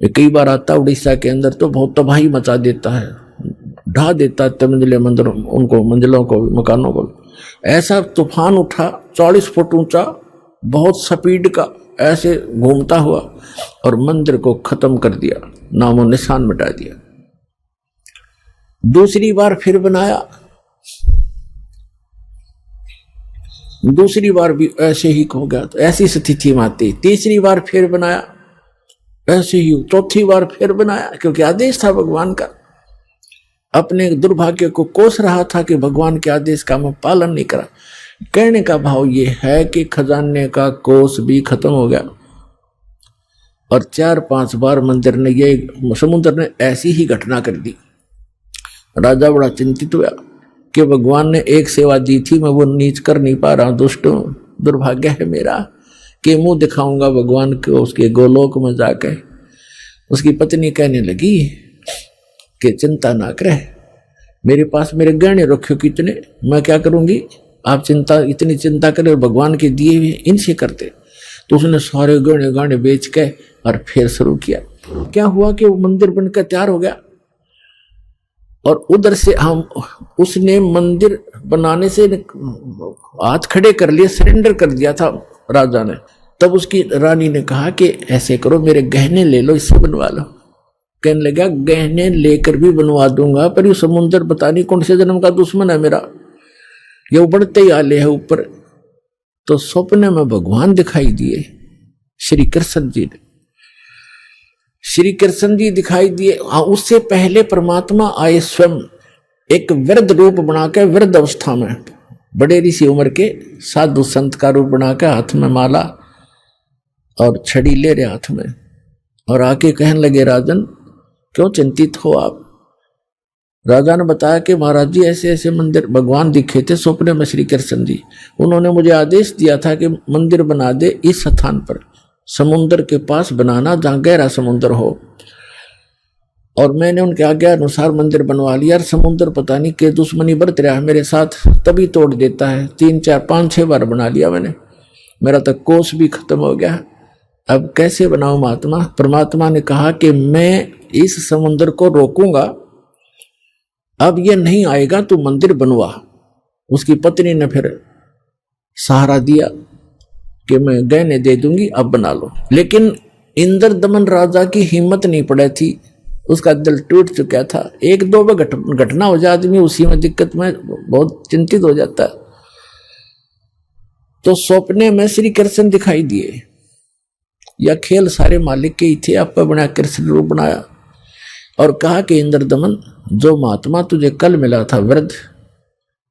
ये कई बार आता उड़ीसा के अंदर, तो बहुत तबाही मचा देता है, ढा देता है मंजिले मंदिरों उनको, मंजिलों को, मकानों को। ऐसा तूफान उठा 40 फुट ऊंचा, बहुत स्पीड का, ऐसे घूमता हुआ, और मंदिर को खत्म कर दिया, नामो निशान मिटा दिया। दूसरी बार फिर बनाया, दूसरी बार भी ऐसे ही हो गया, तो ऐसी स्थिति में आती। तीसरी बार फिर बनाया, ऐसे ही। चौथी बार फिर बनाया, क्योंकि आदेश था भगवान का। अपने दुर्भाग्य को कोस रहा था कि भगवान के आदेश का मैं पालन नहीं करा। कहने का भाव ये है कि खजाने का कोस भी खत्म हो गया, और 4-5 बार मंदिर ने, ये समुद्र ने ऐसी ही घटना कर दी। राजा बड़ा चिंतित हुआ कि भगवान ने एक सेवा दी थी, मैं वो नीच कर नहीं पा रहा, दुष्ट हूं, दुर्भाग्य है मेरा कि मुंह दिखाऊंगा भगवान को उसके गोलोक में जाकर। उसकी पत्नी कहने लगी कि चिंता ना करे, मेरे पास मेरे गहने रखे कितने, मैं क्या करूंगी, आप इतनी चिंता करें, भगवान के दिए हुए इनसे करते। तो उसने सारे गहने गाने बेच के और फिर शुरू किया। क्या हुआ कि वो मंदिर बनकर तैयार हो गया, और उधर से हम, उसने मंदिर बनाने से हाथ खड़े कर लिए, सरेंडर कर दिया था राजा ने। तब उसकी रानी ने कहा कि ऐसे करो, मेरे गहने ले लो, इससे बनवा लो। कहने लगा गहने लेकर भी बनवा दूंगा, पर ये समुद्र पता नहीं कौन से जन्म का दुश्मन है मेरा, ये उबड़ते ही आले है ऊपर। तो सपने में भगवान दिखाई दिए, श्री कृष्ण जी ने, श्री कृष्ण जी दिखाई दिए। उससे पहले परमात्मा आए स्वयं, एक वृद्ध रूप बनाकर, वृद्ध अवस्था में, बड़े ऋषि उम्र के साधु संत का रूप बनाकर, हाथ में माला और छड़ी ले रहे हाथ में, और आके कहने लगे, राजन क्यों चिंतित हो आप। राजा ने बताया कि महाराज जी ऐसे ऐसे मंदिर भगवान दिखे थे सपने में, श्री कृष्ण जी, उन्होंने मुझे आदेश दिया था कि मंदिर बना दे इस स्थान पर, समुद्र के पास बनाना जहां गहरा समुद्र हो। और मैंने उनके आज्ञा अनुसार मंदिर बनवा लिया। और समुद्र पता नहीं के दुश्मनी बरत रहा है मेरे साथ, तभी तोड़ देता है। 3, 4, 5, 6 बार बना लिया मैंने, मेरा तो कोष भी खत्म हो गया। अब कैसे बनाऊं महात्मा। परमात्मा ने कहा कि मैं इस समुद्र को रोकूंगा, अब ये नहीं आएगा, तू मंदिर बनवा। उसकी पत्नी ने फिर सहारा दिया कि मैं गहने दे दूंगी, अब बना लो। लेकिन इंद्र दमन राजा की हिम्मत नहीं पड़ी थी, उसका दिल टूट चुका था। 1-2 घटना हो जाए आदमी उसी में दिक्कत में बहुत चिंतित हो जाता है। तो सपने में श्री कृष्ण दिखाई दिए, या खेल सारे मालिक के ही थे, आप बना कृष्ण रूप बनाया और कहा कि इंद्र दमन, जो महात्मा तुझे कल मिला था वृद्ध,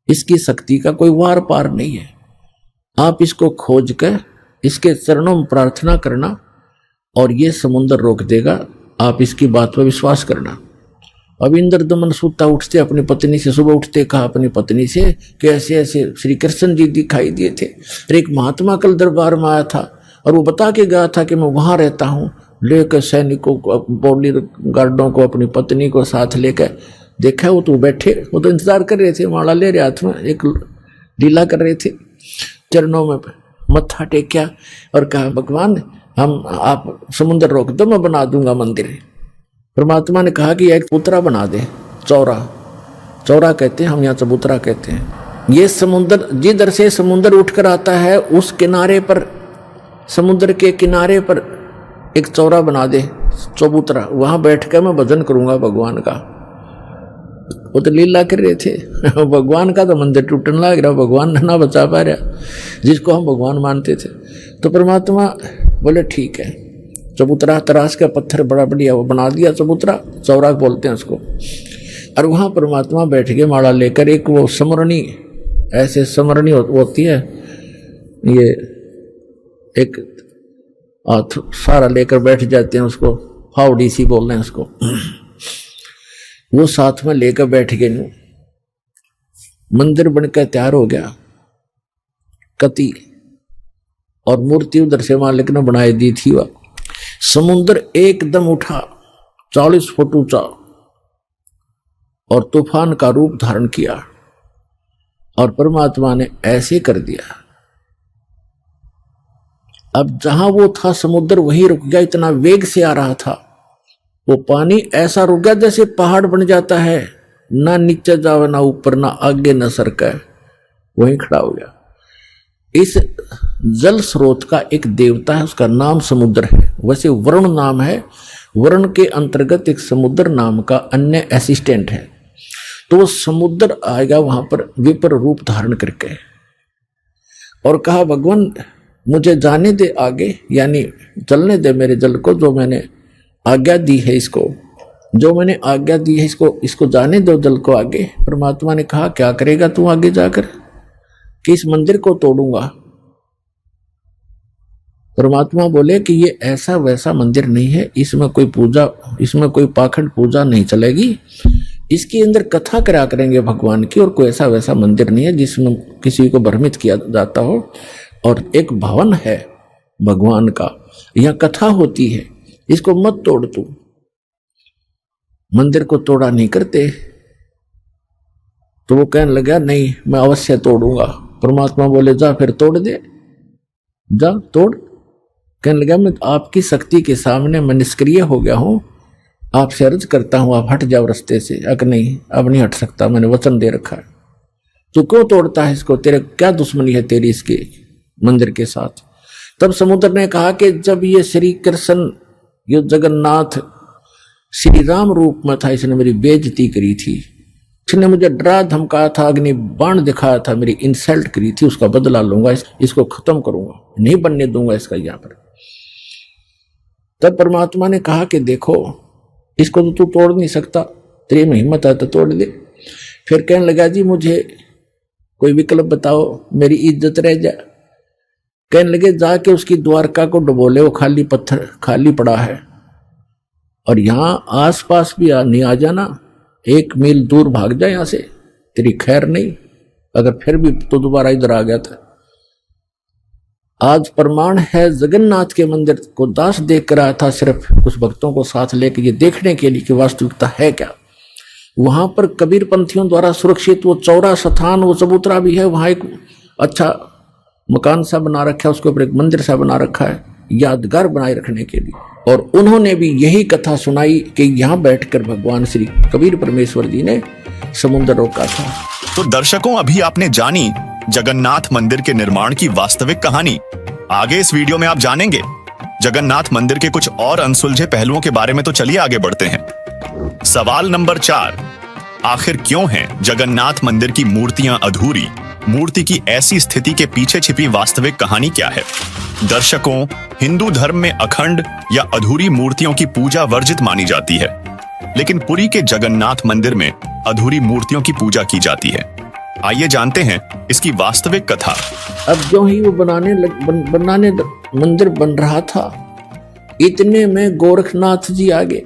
इसकी शक्ति का कोई वार पार नहीं है। आप इसको खोज कर इसके चरणों में प्रार्थना करना और ये समुद्र रोक देगा, आप इसकी बात पर विश्वास करना। अब इंद्र दमन सूता उठते अपनी पत्नी से, सुबह उठते कहा अपनी पत्नी से कि ऐसे ऐसे श्री कृष्ण जी दिखाई दिए थे, एक महात्मा कल दरबार में आया था और वो बता के गया था कि मैं वहां रहता हूँ। लेकर सैनिकों को, बॉडी गार्डों को, अपनी पत्नी को साथ लेकर देखा, वो तो बैठे, वो तो इंतजार कर रहे थे, माला ले रहे हाथ में, एक लीला कर रहे थे। चरणों में मत्था टेक्या और कहा भगवान आप समुद्र रोक दो, मैं बना दूंगा मंदिर। परमात्मा ने कहा कि एक चबूतरा बना दे, चौरा कहते हैं हम यहाँ, चबूतरा कहते हैं। ये समुद्र जिधर से समुद्र उठकर आता है उस किनारे पर, समुद्र के किनारे पर एक चौरा बना दे, चबूतरा, वहां बैठकर मैं भजन करूंगा भगवान का। वो तो लीला कर रहे थे, भगवान का तो मंदिर टूटने लग रहा, भगवान ना बचा पा रहा जिसको हम भगवान मानते थे। तो परमात्मा बोले ठीक है, चबूतरा तराश का पत्थर बड़ा बढ़िया वो बना दिया, चबूतरा, चौरा बोलते हैं उसको। और वहां परमात्मा बैठ के माला लेकर, एक वो समरणी, ऐसे समरणी होती है, ये एक हाथ सारा लेकर बैठ जाते हैं, उसको फावड़ी सी बोल रहे हैं उसको। वो साथ में लेकर बैठ गए नु। मंदिर बनकर तैयार हो गया कति, और मूर्ति उधर से मालिक ने बनाई दी थी। वह समुद्र एकदम उठा 40 फुट ऊंचा और तूफान का रूप धारण किया, और परमात्मा ने ऐसे कर दिया। अब जहां वो था समुद्र वहीं रुक गया, इतना वेग से आ रहा था वो पानी, ऐसा रुक गया जैसे पहाड़ बन जाता है, ना नीचे जावे ना ऊपर, ना आगे ना सरका, वहीं खड़ा हो गया। इस जल स्रोत का एक देवता है, उसका नाम समुद्र है। वैसे वरुण नाम है, वरुण के अंतर्गत एक समुद्र नाम का अन्य असिस्टेंट है। तो वो समुद्र आएगा वहां पर विपर रूप धारण करके, और कहा भगवान मुझे जाने दे आगे, यानी चलने दे मेरे जल को, जो मैंने आज्ञा दी है इसको, जो मैंने आज्ञा दी है इसको जाने दो जल को आगे। परमात्मा ने कहा क्या करेगा तू आगे जाकर, कि इस मंदिर को तोड़ूंगा। परमात्मा बोले कि ये ऐसा वैसा मंदिर नहीं है, इसमें कोई पूजा, इसमें कोई पाखंड पूजा नहीं चलेगी, इसके अंदर कथा करा करेंगे भगवान की, और कोई ऐसा वैसा मंदिर नहीं है जिसमें किसी को भ्रमित किया जाता हो। और एक भवन है भगवान का, यह कथा होती है, इसको मत तोड़ तू। मंदिर को तोड़ा नहीं करते। तो वो कहने लगा नहीं मैं अवश्य तोड़ूंगा। परमात्मा बोले जा फिर तोड़ दे, जा तोड़। कहने लगा मैं आपकी शक्ति के सामने मैं निष्क्रिय हो गया हूं, आपसे अर्ज करता हूं आप हट जाओ रास्ते से। अक नहीं अब नहीं हट सकता, मैंने वचन दे रखा है। तू क्यों तोड़ता है इसको, तेरे क्या दुश्मनी है तेरी इसके मंदिर के साथ। तब समुद्र ने कहा कि जब ये श्री कृष्ण ये जगन्नाथ श्री राम रूप में था, इसने मेरी बेइज्जती करी थी, इसने मुझे डरा धमकाया था, अग्नि बाण दिखाया था, मेरी इंसल्ट करी थी, उसका बदला लूंगा, इसको खत्म करूंगा, नहीं बनने दूंगा इसका यहाँ पर। तब परमात्मा ने कहा कि देखो इसको तो तू तोड़ नहीं सकता, तेरे में हिम्मत है तो तोड़ दे। फिर कहने लगा जी मुझे कोई विकल्प बताओ, मेरी इज्जत रह जाए। कहने लगे जाके उसकी द्वारका को डुबो ले, वो खाली पत्थर खाली पड़ा है, और यहां आसपास भी नहीं आ जाना, 1 मील दूर भाग जाए यहां से, तेरी खैर नहीं। अगर फिर भी तो दोबारा इधर आ गया था। आज प्रमाण है जगन्नाथ के मंदिर को दास देख कर आया था, सिर्फ कुछ भक्तों को साथ लेकर ये देखने के लिए कि वास्तविकता है क्या। वहां पर कबीर पंथियों द्वारा सुरक्षित वो चौरा स्थान, वो चबूतरा भी है, वहां एक अच्छा मकान सा बना रखा है, उसके ऊपर एक मंदिर सा बना रखा है यादगार बनाए रखने के लिए। और उन्होंने भी यही कथा सुनाई कि यहाँ बैठकर भगवान श्री कबीर परमेश्वर जी ने समुद्र रोका था। तो दर्शकों अभी आपने जानी जगन्नाथ मंदिर के निर्माण की वास्तविक कहानी। आगे इस वीडियो में आप जानेंगे जगन्नाथ मंदिर के कुछ और अनसुलझे पहलुओं के बारे में। तो चलिए आगे बढ़ते हैं। सवाल नंबर 4, आखिर क्यों हैं जगन्नाथ मंदिर की मूर्तियां अधूरी? मूर्ति की ऐसी स्थिति के पीछे छिपी वास्तविक कहानी क्या है? दर्शकों, हिंदू धर्म में अखंड या अधूरी मूर्तियों की पूजा वर्जित मानी जाती है, लेकिन पुरी के जगन्नाथ मंदिर में अधूरी मूर्तियों की पूजा की जाती है। आइए जानते हैं इसकी वास्तविक कथा। अब जो ही वो बनाने मंदिर बन रहा था, इतने में गोरखनाथ जी आ गए।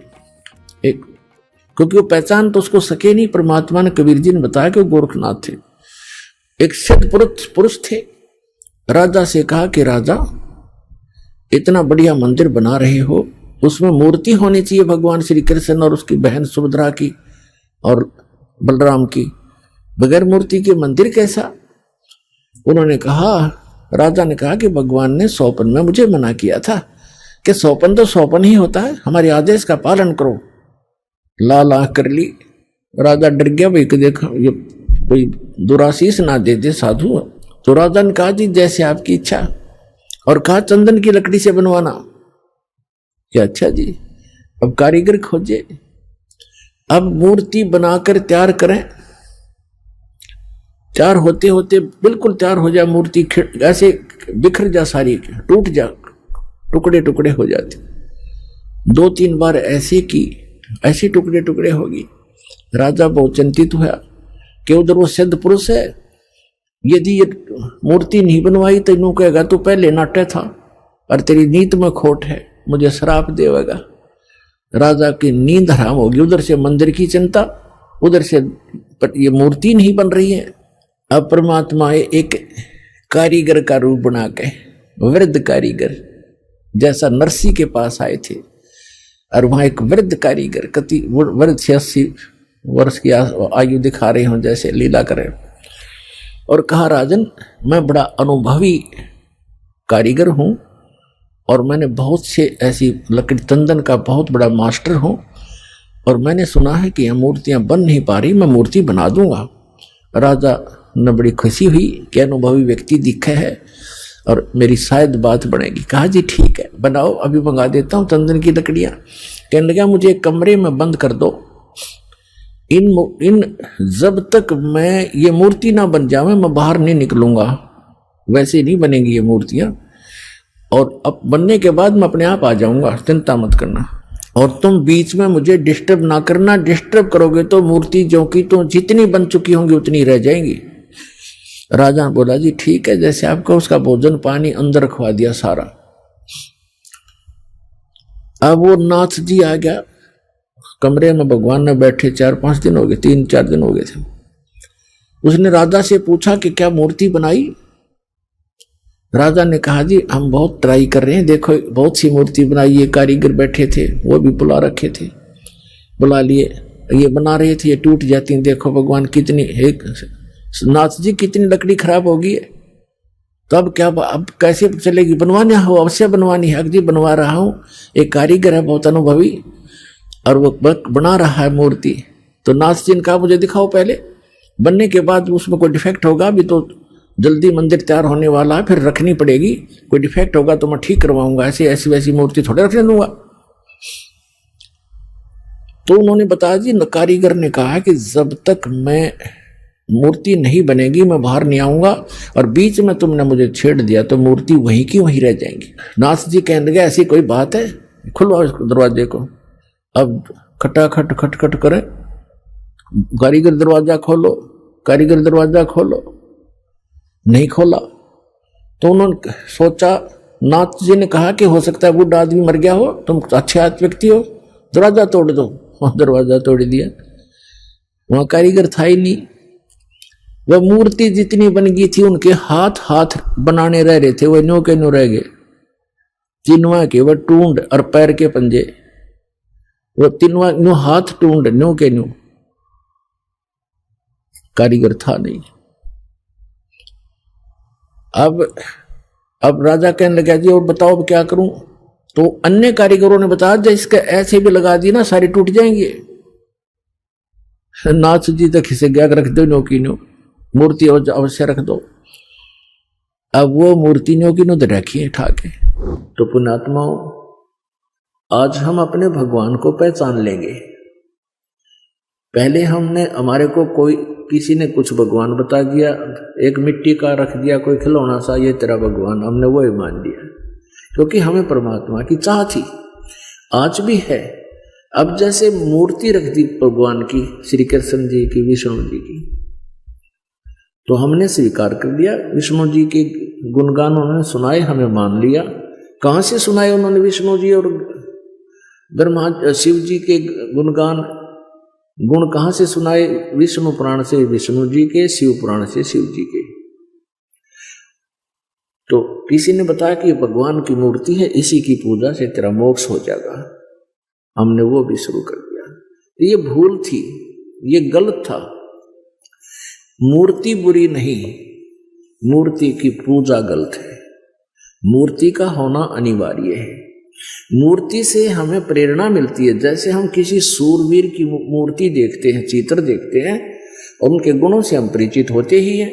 एक क्योंकि वो पहचान तो उसको सके नहीं, परमात्मा ने कबीर जी ने बताया कि वो गोरखनाथ थे। एक सिद्ध पुरुष थे। राजा से कहा कि राजा इतना बढ़िया मंदिर बना रहे हो, उसमें मूर्ति होनी चाहिए भगवान श्री कृष्ण और उसकी बहन सुभद्रा की और बलराम की, बगैर मूर्ति के मंदिर कैसा? उन्होंने कहा, राजा ने कहा कि भगवान ने सौपन में मुझे मना किया था कि सौपन तो सौपन ही होता है, हमारे आदेश का पालन करो। लाल आंख कर ली। राजा डर गया, भाई देखा ये कोई दुराशीष ना दे दे साधु। तो राजा ने कहा जी जैसे आपकी इच्छा, और कहा चंदन की लकड़ी से बनवाना। क्या अच्छा जी, अब कारीगर खोजे, अब मूर्ति बनाकर तैयार करें। तैयार होते होते बिल्कुल तैयार हो जाए मूर्ति, ऐसे बिखर जा, सारी टूट जा, टुकड़े टुकड़े हो जाते। 2-3 बार ऐसे की, ऐसे टुकड़े टुकड़े होगी। राजा बहुत चिंतित हुआ कि उधर वो सिद्ध पुरुष है, यदि ये मूर्ति नहीं बनवाई तो इन्हों कहेगा तू पहले नाट्य था और तेरी नीत में खोट है, मुझे श्राप देगा। राजा की नींद हराम होगी। उधर से मंदिर की चिंता, उधर से ये मूर्ति नहीं बन रही है। अब परमात्मा एक कारीगर का रूप बना के, वृद्ध कारीगर जैसा नरसी के पास आए थे, और वहां एक वृद्ध कारीगर कति वृद्ध 86 वर्ष की आयु दिखा रहे हों जैसे लीला करे, और कहा राजन मैं बड़ा अनुभवी कारीगर हूं और मैंने बहुत से ऐसी लकड़ी चंदन का बहुत बड़ा मास्टर हूं, और मैंने सुना है कि यह मूर्तियां बन नहीं पा रही, मैं मूर्ति बना दूंगा। राजा ने बड़ी खुशी हुई कि अनुभवी व्यक्ति दिखे है और मेरी शायद बात बनेगी। कहा जी ठीक है बनाओ, अभी मंगा देता हूँ चंदन की लकड़ियां। कहने लगा मुझे एक कमरे में बंद कर दो, इन जब तक मैं ये मूर्ति ना बन जावे मैं बाहर नहीं निकलूंगा, वैसे नहीं बनेंगी ये मूर्तियां, और अब बनने के बाद मैं अपने आप आ जाऊंगा, चिंता मत करना, और तुम बीच में मुझे डिस्टर्ब ना करना, डिस्टर्ब करोगे तो मूर्ति जो की तो जितनी बन चुकी होंगी उतनी रह जाएंगी। राजा बोला जी ठीक है जैसे आपको। उसका भोजन पानी अंदर रखवा दिया सारा। अब वो नाथ जी आ गया कमरे में, भगवान ने बैठे 4-5 दिन हो गए, 3-4 दिन हो गए थे। उसने राजा से पूछा कि क्या मूर्ति बनाई? राजा ने कहा जी हम बहुत ट्राई कर रहे हैं, देखो बहुत सी मूर्ति बनाई, ये कारीगर बैठे थे वो भी बुला रखे थे, बुला लिए, ये बना रहे थे, ये टूट जाती हैं, देखो भगवान कितनी, एक नाथ जी कितनी लकड़ी खराब होगी है, तो अब क्या, अब कैसे चलेगी? बनवाने हो, अवश्य बनवानी है। जी बनवा रहा हूं, एक कारीगर है बहुत अनुभवी और वो बना रहा है मूर्ति। तो नाथ जी ने कहा मुझे दिखाओ पहले, बनने के बाद उसमें कोई डिफेक्ट होगा, अभी तो जल्दी मंदिर तैयार होने वाला है, फिर रखनी पड़ेगी, कोई डिफेक्ट होगा तो मैं ठीक करवाऊंगा, ऐसी वैसी मूर्ति थोड़े रखने दूंगा। तो उन्होंने बताया जी, कारीगर ने कहा कि जब तक मैं मूर्ति नहीं बनेगी मैं बाहर नहीं आऊंगा, और बीच में तुमने मुझे छेड़ दिया तो मूर्ति वहीं की वहीं रह जाएंगी। नाथ जी कहने लगे ऐसी कोई बात है, खुलवाओ इस दरवाजे को। अब खटाखट खटखट करे, कारीगर दरवाजा खोलो, कारीगर दरवाजा खोलो, नहीं खोला। तो उन्होंने सोचा, नाथ जी ने कहा कि हो सकता है बूढ़ा आदमी मर गया हो, तुम अच्छे व्यक्ति हो, दरवाजा तोड़ दो। दरवाजा तोड़ दिया, वहां कारीगर था ही नहीं। वह मूर्ति जितनी बन गई थी उनके हाथ बनाने रह रहे थे, वह न्यू के न्यू रह गए, तीनवा के वह टूंड और पैर के पंजे, वो तीनवा न्यू हाथ टूंड न्यू के न्यू, कारीगर था नहीं। अब राजा कहने लगा जी और बताओ अब क्या करूं? तो अन्य कारीगरों ने बताया जब इसका ऐसे भी लगा दी ना सारी टूट जाएंगे। नाथ जी तक खिसे गया, रख दो न्यो की न्यो, मूर्ति अवश्य रख दो। अब वो मूर्ति न्यो की न्यो तो रखी है ठाके। तो पुण्यात्माओं, आज हम अपने भगवान को पहचान लेंगे। पहले हमने, हमारे को कोई किसी ने कुछ भगवान बता दिया, एक मिट्टी का रख दिया कोई खिलौना सा, ये तेरा भगवान, हमने वो ही मान लिया, क्योंकि हमें परमात्मा की चाह थी, आज भी है। अब जैसे मूर्ति रख दी भगवान की, श्री कृष्ण जी की, विष्णु जी की, तो हमने स्वीकार कर लिया। विष्णु जी के गुणगान उन्होंने सुनाए, हमें मान लिया। कहां से सुनाए उन्होंने विष्णु जी और ब्रह्मा शिव जी के गुणगान, गुण कहां से सुनाए? विष्णु पुराण से विष्णु जी के, शिव पुराण से शिव जी के। तो किसी ने बताया कि भगवान की मूर्ति है, इसी की पूजा से तेरा मोक्ष हो जाएगा, हमने वो भी शुरू कर दिया। ये भूल थी, ये गलत था। मूर्ति बुरी नहीं, मूर्ति की पूजा गलत है। मूर्ति का होना अनिवार्य है। मूर्ति से हमें प्रेरणा मिलती है। जैसे हम किसी सूरवीर की मूर्ति देखते हैं, चित्र देखते हैं, और उनके गुणों से हम परिचित होते ही हैं,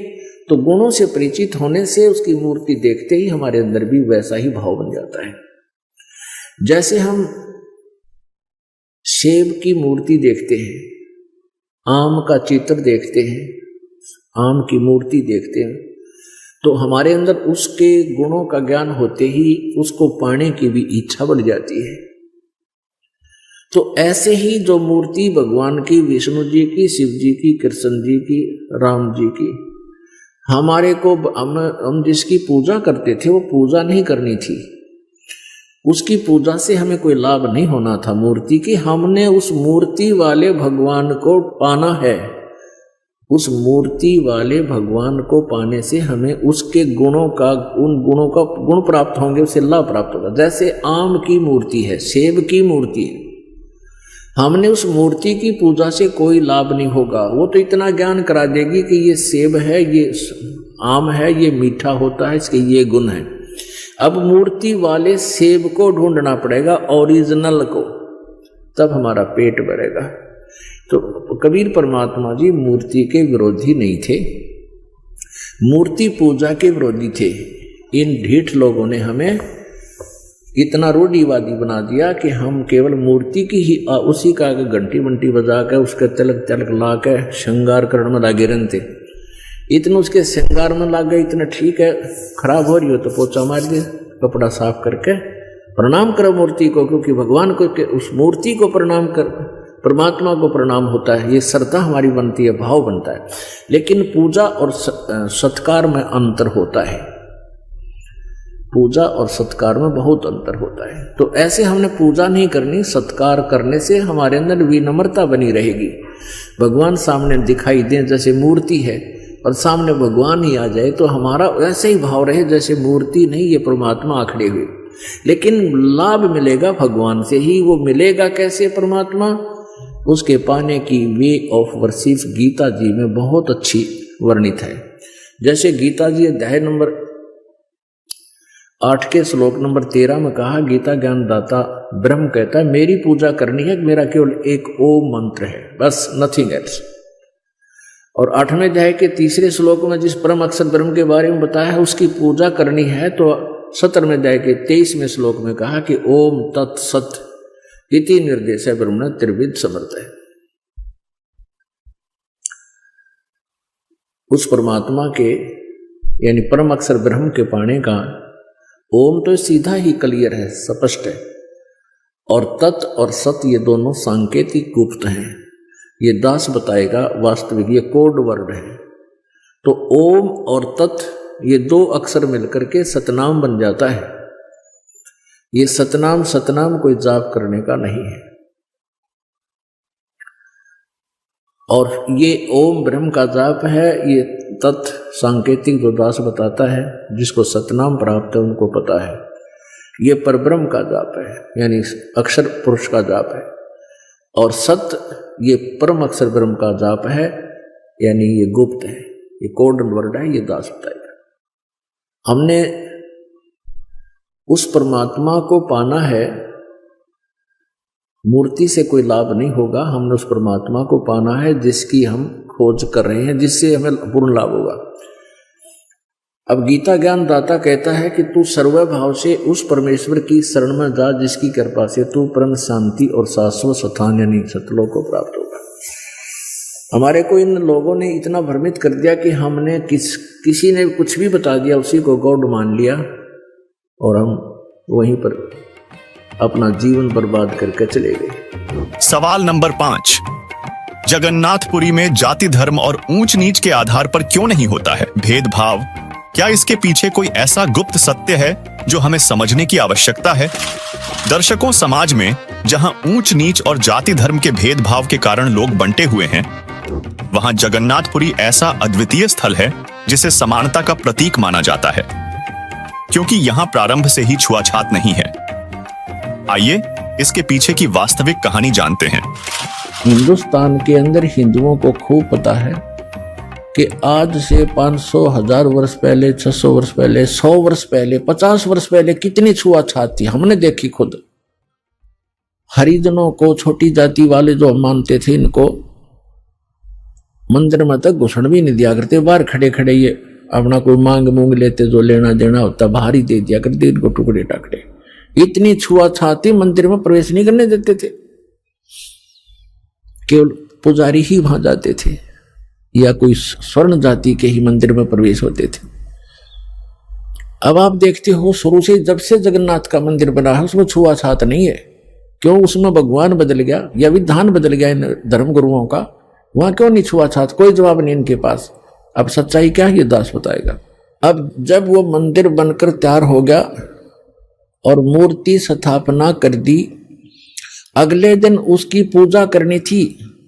तो गुणों से परिचित होने से उसकी मूर्ति देखते ही हमारे अंदर भी वैसा ही भाव बन जाता है। जैसे हम सेब की मूर्ति देखते हैं, आम का चित्र देखते हैं, आम की मूर्ति देखते हैं, तो हमारे अंदर उसके गुणों का ज्ञान होते ही उसको पाने की भी इच्छा बढ़ जाती है। तो ऐसे ही जो मूर्ति भगवान की, विष्णु जी की, शिव जी की, कृष्ण जी की, राम जी की, हमारे को हम जिसकी पूजा करते थे वो पूजा नहीं करनी थी, उसकी पूजा से हमें कोई लाभ नहीं होना था मूर्ति की, हमने उस मूर्ति वाले भगवान को पाना है। उस मूर्ति वाले भगवान को पाने से हमें उसके गुणों का, उन गुणों का गुण प्राप्त होंगे, उससे लाभ प्राप्त होगा। जैसे आम की मूर्ति है, सेब की मूर्ति है, हमने उस मूर्ति की पूजा से कोई लाभ नहीं होगा। वो तो इतना ज्ञान करा देगी कि ये सेब है, ये आम है, ये मीठा होता है, इसके ये गुण है। अब मूर्ति वाले सेब को ढूंढना पड़ेगा, ओरिजिनल को, तब हमारा पेट भरेगा। तो कबीर परमात्मा जी मूर्ति के विरोधी नहीं थे, मूर्ति पूजा के विरोधी थे। इन ढीठ लोगों ने हमें इतना रूढ़िवादी बना दिया कि हम केवल मूर्ति की ही उसी का घंटी बंटी बजा कर उसके तिलक तिलक ला के श्रृंगार करने में लागे रहते। इतना उसके श्रृंगार में लग गए, इतना ठीक है, खराब हो रही हो तो पोछा मार दे, कपड़ा साफ करके प्रणाम करो मूर्ति को, क्योंकि भगवान को उस मूर्ति को प्रणाम कर, परमात्मा को प्रणाम होता है। ये श्रद्धा हमारी बनती है, भाव बनता है। लेकिन पूजा और सत्कार में अंतर होता है, पूजा और सत्कार में बहुत अंतर होता है। तो ऐसे हमने पूजा नहीं करनी, सत्कार करने से हमारे अंदर विनम्रता बनी रहेगी। भगवान सामने दिखाई दें जैसे मूर्ति है और सामने भगवान ही आ जाए तो हमारा वैसे ही भाव रहे जैसे मूर्ति नहीं, ये परमात्मा आखड़े हुए। लेकिन लाभ मिलेगा भगवान से ही। वो मिलेगा कैसे परमात्मा, उसके पाने की वे ऑफ वर्शिप गीता जी में बहुत अच्छी वर्णित है। जैसे गीता जी अध्याय नंबर 8 के श्लोक नंबर 13 में कहा, गीता ज्ञान दाता ब्रह्म कहता है मेरी पूजा करनी है, मेरा केवल एक ओम मंत्र है, बस, नथिंग एल्स। और 8वें अध्याय के 3 श्लोक में जिस परम अक्षर ब्रह्म के बारे में बताया है उसकी पूजा करनी है, तो 17वें अध्याय के 23वें श्लोक में कहा कि ओम तत्सत इति निर्देश ब्रह्मण त्रिविध समर्थ है। उस परमात्मा के यानी परम अक्षर ब्रह्म के पाने का ओम तो सीधा ही क्लियर है, स्पष्ट है, और तत् और सत ये दोनों सांकेतिक गुप्त हैं। ये दास बताएगा, वास्तविक ये कोड वर्ड है। तो ओम और तत् ये 2 अक्षर मिलकर के सतनाम बन जाता है। ये सतनाम कोई जाप करने का नहीं है। और ये ओम ब्रह्म का जाप है, ये तत् सांकेतिक जो दास बताता है, जिसको सतनाम प्राप्त है उनको पता है। ये परब्रह्म का जाप है, यानी अक्षर पुरुष का जाप है। और सत ये परम अक्षर ब्रह्म का जाप है, यानी ये गुप्त है, ये कोड वर्ड है, ये दास बताएगा। हमने उस परमात्मा को पाना है, मूर्ति से कोई लाभ नहीं होगा। हमने उस परमात्मा को पाना है जिसकी हम खोज कर रहे हैं, जिससे हमें पूर्ण लाभ होगा। अब गीता ज्ञान दाता कहता है कि तू सर्वभाव से उस परमेश्वर की शरण में जा जिसकी कृपा से तू परम शांति और शाश्वत स्थान यानी सतलोक को प्राप्त होगा। हमारे को इन लोगों ने इतना भ्रमित कर दिया कि हमने किसी ने कुछ भी बता दिया, उसी को गॉड मान लिया और हम वहीं पर अपना जीवन बर्बाद करके चले गए। सवाल नंबर 5, जगन्नाथपुरी में जाति धर्म और ऊंच नीच के आधार पर क्यों नहीं होता है भेदभाव? क्या इसके पीछे कोई ऐसा गुप्त सत्य है जो हमें समझने की आवश्यकता है? दर्शकों, समाज में जहां ऊंच नीच और जाति धर्म के भेदभाव के कारण लोग बंटे हुए हैं, वहां जगन्नाथपुरी ऐसा अद्वितीय स्थल है जिसे समानता का प्रतीक माना जाता है, क्योंकि यहां प्रारंभ से ही छुआछात नहीं है। आइए इसके पीछे की वास्तविक कहानी जानते हैं। हिंदुस्तान के अंदर हिंदुओं को खूब पता है कि आज से 500 1000 वर्ष पहले, 600 वर्ष पहले, 100 वर्ष पहले, 50 वर्ष पहले कितनी छुआछात थी, हमने देखी खुद। हरिजनों को, छोटी जाति वाले जो हम मानते थे, इनको मंदिर में तक घुसण भी नहीं दिया करते। बाहर खड़े खड़े ये अपना कोई मांग मूंग लेते, जो लेना देना होता बाहर ही दे दिया करते, इनको टुकड़े टाकड़े। इतनी छुआछाती, मंदिर में प्रवेश नहीं करने देते थे, केवल पुजारी ही वहां जाते थे या कोई स्वर्ण जाति के ही मंदिर में प्रवेश होते थे। अब आप देखते हो शुरू से जब से जगन्नाथ का मंदिर बना है उसमें छुआछात नहीं है। क्यों? उसमें भगवान बदल गया या विधान बदल गया इन धर्म गुरुओं का? वहां क्यों नहीं छुआछात? कोई जवाब नहीं इनके पास। अब सच्चाई क्या है ये दास बताएगा। अब जब वो मंदिर बनकर तैयार हो गया और मूर्ति स्थापना कर दी। अगले दिन उसकी पूजा करनी थी,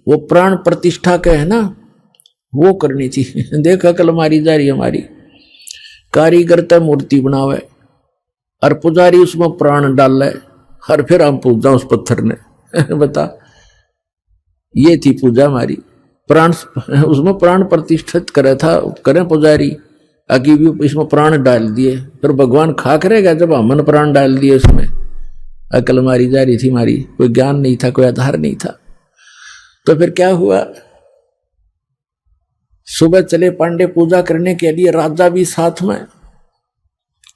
वो प्राण प्रतिष्ठा का है ना, वो करनी थी। देख अकल मारी जा रही हमारी। कारीगर तो मूर्ति बनावे और पुजारी उसमें प्राण डाले और फिर हम पूजा उस पत्थर ने। बता, ये थी पूजा हमारी। प्राण उसमें प्राण प्रतिष्ठित करे था, करें पुजारी, आगे भी इसमें प्राण डाल दिए, फिर भगवान खा करेगा जब हमने प्राण डाल दिए उसमें। अकल मारी जा रही थी हमारी, कोई ज्ञान नहीं था, कोई आधार नहीं था। तो फिर क्या हुआ, सुबह चले पांडे पूजा करने के लिए, राजा भी साथ में,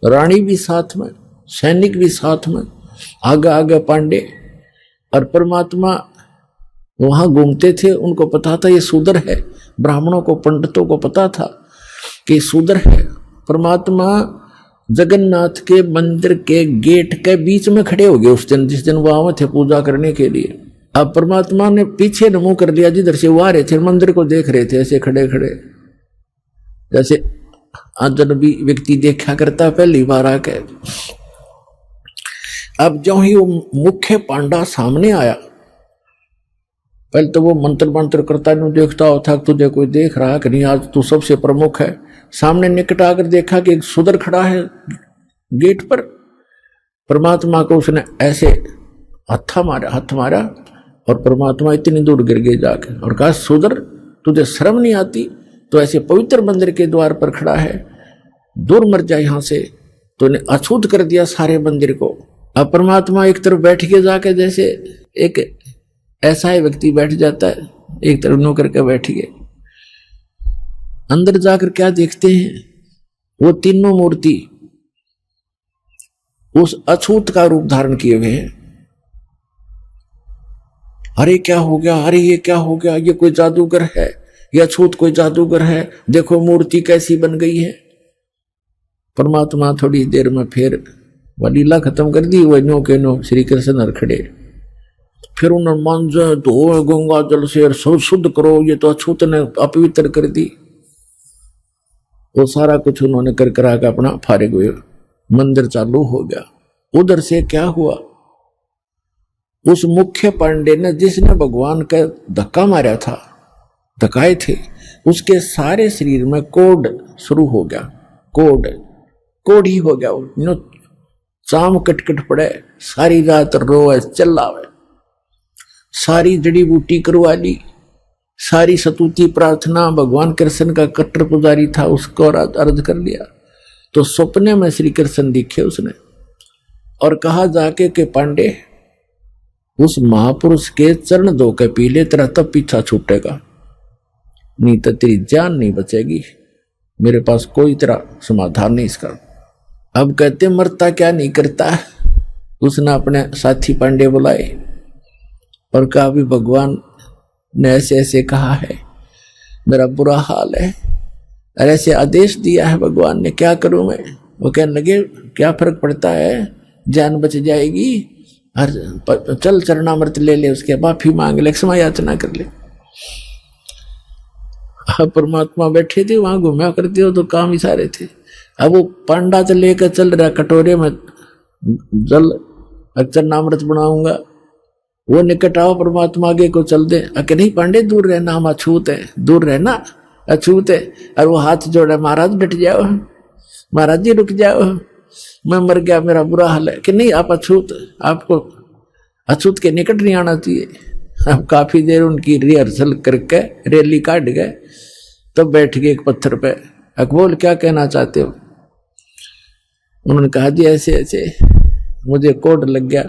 रानी भी साथ में, सैनिक भी साथ में, आगे आगे पांडे। और परमात्मा वहां घूमते थे, उनको पता था ये शूद्र है, ब्राह्मणों को पंडितों को पता था कि शूद्र है। परमात्मा जगन्नाथ के मंदिर के गेट के बीच में खड़े हो गए उस दिन, जिस दिन वो आए थे पूजा करने के लिए। अब परमात्मा ने पीछे न मुंह कर दिया, जिधर से वो आ रहे थे मंदिर को देख रहे थे ऐसे खड़े खड़े, जैसे अजनबी व्यक्ति देखा करता पहली बार आके। अब जो ही वो मुख्य पांडा सामने आया, पहले तो वो मंत्र मंत्र करता नहीं देखता था, तुझे कोई देख रहा कि नहीं, आज तू सबसे प्रमुख है। सामने निकट आकर देखा कि एक शूद्र खड़ा है गेट पर। परमात्मा को उसने ऐसे हाथ मारा और परमात्मा इतनी दूर गिर गए जाके और कहा, शूद्र तुझे शर्म नहीं आती, तो ऐसे पवित्र मंदिर के द्वार पर खड़ा है, दूर मर जाए यहां से। तूने अछूत कर दिया सारे मंदिर को। अब परमात्मा एक तरफ बैठ के जाके, जैसे एक ऐसा ही व्यक्ति बैठ जाता है, एक तरफ नो करके बैठ गए। अंदर जाकर क्या देखते हैं, वो तीनों मूर्ति उस अछूत का रूप धारण किए हुए हैं। अरे क्या हो गया, अरे ये क्या हो गया, ये कोई जादूगर है, ये अछूत कोई जादूगर है, देखो मूर्ति कैसी बन गई है। परमात्मा थोड़ी देर में फिर वह लीला खत्म कर दी, वह नो के नो श्री कृष्ण खड़े। फिर उन्होंने मांझे धो गंगा जल से सब शुद्ध करो, ये तो अछूत ने अपवित्र कर दी। वो सारा कुछ उन्होंने कर करा के अपना फारिग हुए, मंदिर चालू हो गया। उधर से क्या हुआ, उस मुख्य पांडे ने जिसने भगवान का धक्का मारा था, धक्काए थे, उसके सारे शरीर में कोढ़ शुरू हो गया। कोढ़ ही हो गया, चाम कटकट पड़े, सारी रात रोए चिल्लावे, सारी जड़ी बूटी करवा ली, सारी सतुति प्रार्थना। भगवान कृष्ण का कट्टर पुजारी था, उसको अर्ज कर लिया। तो सपने में श्री कृष्ण दिखे उसने और कहा जाके कि पांडे, उस महापुरुष के चरण धो के पी ले, तेरा तब पीछा छूटेगा, नहीं तो तेरी जान नहीं बचेगी। मेरे पास कोई तेरा समाधान नहीं इसका। अब कहते मरता क्या नहीं करता। उसने अपने साथी पांडे बुलाए और कहा, भी भगवान ने ऐसे ऐसे कहा है, मेरा बुरा हाल है, और ऐसे आदेश दिया है भगवान ने, क्या करूं मैं। वो कहने लगे, क्या फर्क पड़ता है, जान बच जाएगी, और चल चरणामृत ले ले, उसके माफी मांग ले, क्षमा याचना कर ले। परमात्मा बैठे थे वहां, घूमया करते हो तो काम ही सारे थे। अब वो पांडा तो लेकर चल रहा कटोरे में जल, चरणामृत बनाऊंगा। वो निकट आओ, परमात्मा आगे को चल दे। अके नहीं पांडे, दूर रहना, हम अछूत है, दूर रहना, अछूत है। और वो हाथ जोड़े, महाराज डट जाओ, महाराज जी रुक जाओ, मैं मर गया, मेरा बुरा हाल है। कि नहीं, आप अछूत, आपको अछूत के निकट नहीं आना चाहिए। अब काफी देर उनकी रिहर्सल करके रैली काट गए, तब बैठ गए एक पत्थर पे। अकबोल, क्या कहना चाहते हो। उन्होंने कहा, जी ऐसे ऐसे मुझे कोढ़ लग गया,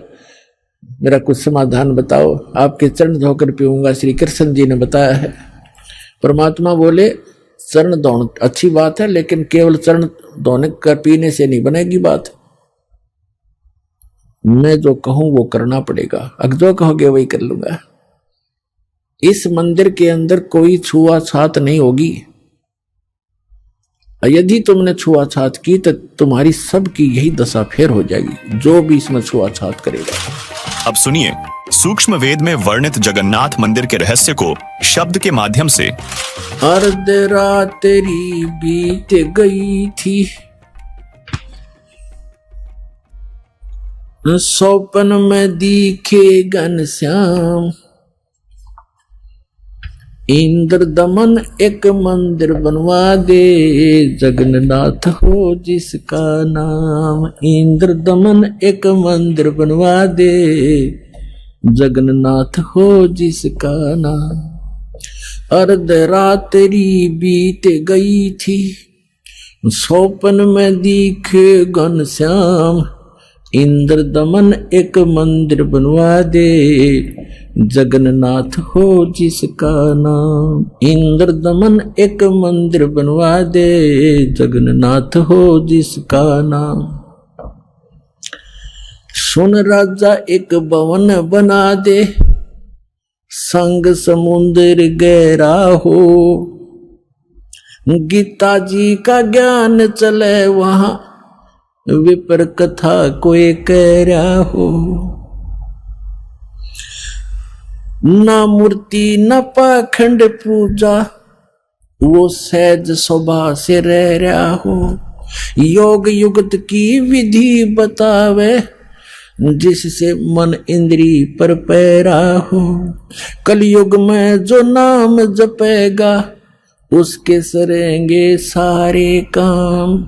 मेरा कुछ समाधान बताओ, आपके चरण धोकर पीऊंगा, श्री कृष्ण जी ने बताया है। परमात्मा बोले, चरण धोना अच्छी बात है, लेकिन केवल चरण धोने कर पीने से नहीं बनेगी बात। मैं जो कहूं वो करना पड़ेगा, अगर जो कहोगे वही कर लूंगा। इस मंदिर के अंदर कोई छुआछात नहीं होगी। यदि तुमने छुआछात की तो तुम्हारी सबकी यही दशा फेर हो जाएगी, जो भी इसमें छुआछात करेगा। अब सुनिए सूक्ष्म वेद में वर्णित जगन्नाथ मंदिर के रहस्य को शब्द के माध्यम से। अर्ध रात तेरी बीत गई थी, सौपन में दिखे घनश्याम, इंद्र दमन एक मंदिर बनवा दे, जगन्नाथ हो जिसका नाम। इंद्र दमन एक मंदिर बनवा दे, जगन्नाथ हो जिसका नाम। अर्धरात्रि बीत गई थी, सौपन में दिखे घनश्याम, इंद्र दमन एक मंदिर बनवा दे, जगन्नाथ हो जिसका नाम। इंद्र दमन एक मंदिर बनवा दे, जगन्नाथ हो जिसका नाम। सुन राजा एक भवन बना दे, संग समुद्र गहरा हो, गीता जी का ज्ञान चले वहां, विपर कथा कोई कह रहा हो। ना मूर्ति न पाखंड पूजा, वो सहज स्वभाव से रह रहा हो। योग युगत की विधि बतावे, जिससे मन इंद्री पर पैरा हो। कलयुग में जो नाम जपेगा, उसके सरेंगे सारे काम।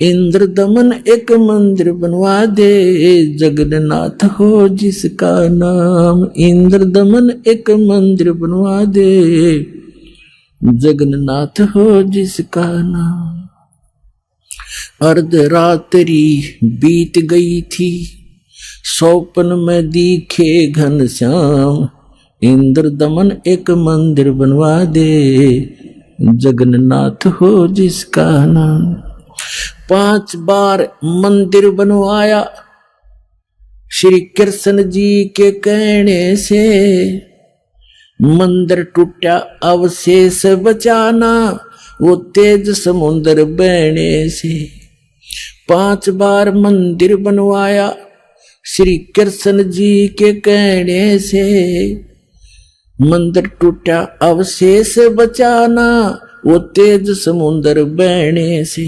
इंद्र दमन एक मंदिर बनवा दे, जगन्नाथ हो जिसका नाम। इंद्र दमन एक मंदिर बनवा दे, जगन्नाथ हो जिसका नाम। अर्धरात्रि बीत गई थी, सौपन में दिखे घनश्याम, इंद्र दमन एक मंदिर बनवा दे, जगन्नाथ हो जिसका नाम। 5 बार मंदिर बनवाया, श्री कृष्ण जी के कहने से। मंदिर टूटा अवशेष बचाना, वो तेज समुद्र बहने से। 5 बार मंदिर बनवाया, श्री कृष्ण जी के कहने से। मंदिर टूटा अवशेष बचाना, वो तेज समुद्र बहने से।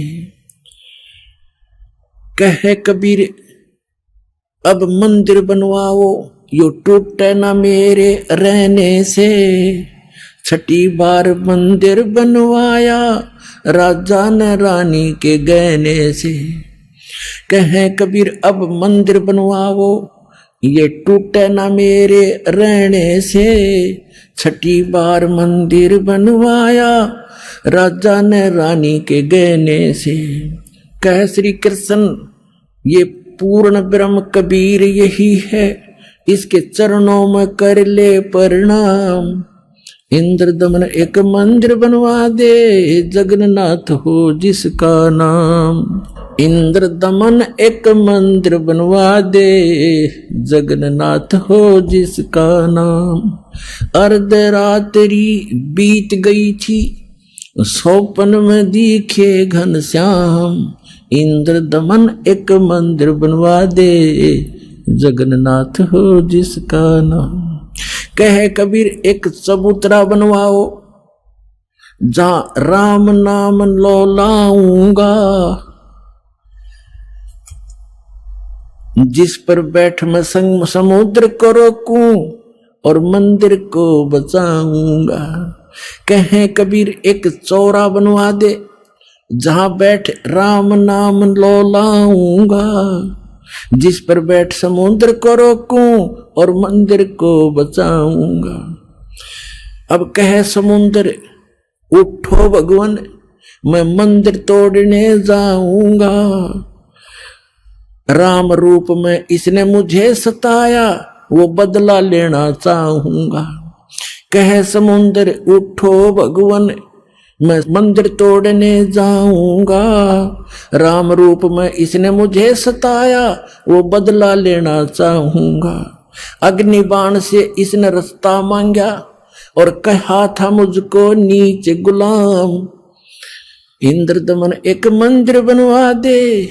कहे कबीर अब मंदिर बनवाओ, यो टूटे ना मेरे रहने से। 6ठी बार मंदिर बनवाया, राजा ने रानी के गहने से। कहे कबीर अब मंदिर बनवाओ, ये टूटे ना मेरे रहने से। 6ठी बार मंदिर बनवाया, राजा ने रानी के गहने से। कह श्री कृष्ण ये पूर्ण ब्रह्म कबीर यही है, इसके चरणों में कर ले प्रणाम। इंद्र दमन एक मंदिर बनवा दे, जगन्नाथ हो जिसका नाम। इंद्र दमन एक मंदिर बनवा दे, जगन्नाथ हो जिसका नाम। अर्धरात्रि बीत गई थी, सौपन में दिखे घनश्याम, इंद्र दमन एक मंदिर बनवा दे, जगन्नाथ हो जिसका नाम। कहे कबीर एक चबूतरा बनवाओ, जहां राम नाम लो लाऊंगा। जिस पर बैठ मैं संग समुद्र को रोकूं, और मंदिर को बचाऊंगा। कहे कबीर एक चौरा बनवा दे, जहां बैठ राम नाम लो लाऊंगा। जिस पर बैठ समुद्र को रोकूं, और मंदिर को बचाऊंगा। अब कहे समुद्र उठो भगवान, मैं मंदिर तोड़ने जाऊंगा। राम रूप में इसने मुझे सताया, वो बदला लेना चाहूंगा। कहे समुद्र उठो भगवान, मैं मंदिर तोड़ने जाऊंगा। राम रूप में इसने मुझे सताया, वो बदला लेना चाहूंगा। अग्नि बाण से इसने रास्ता मांगा, और कहा था मुझको नीचे गुलाम। इंद्र दमन एक मंदिर बनवा दे,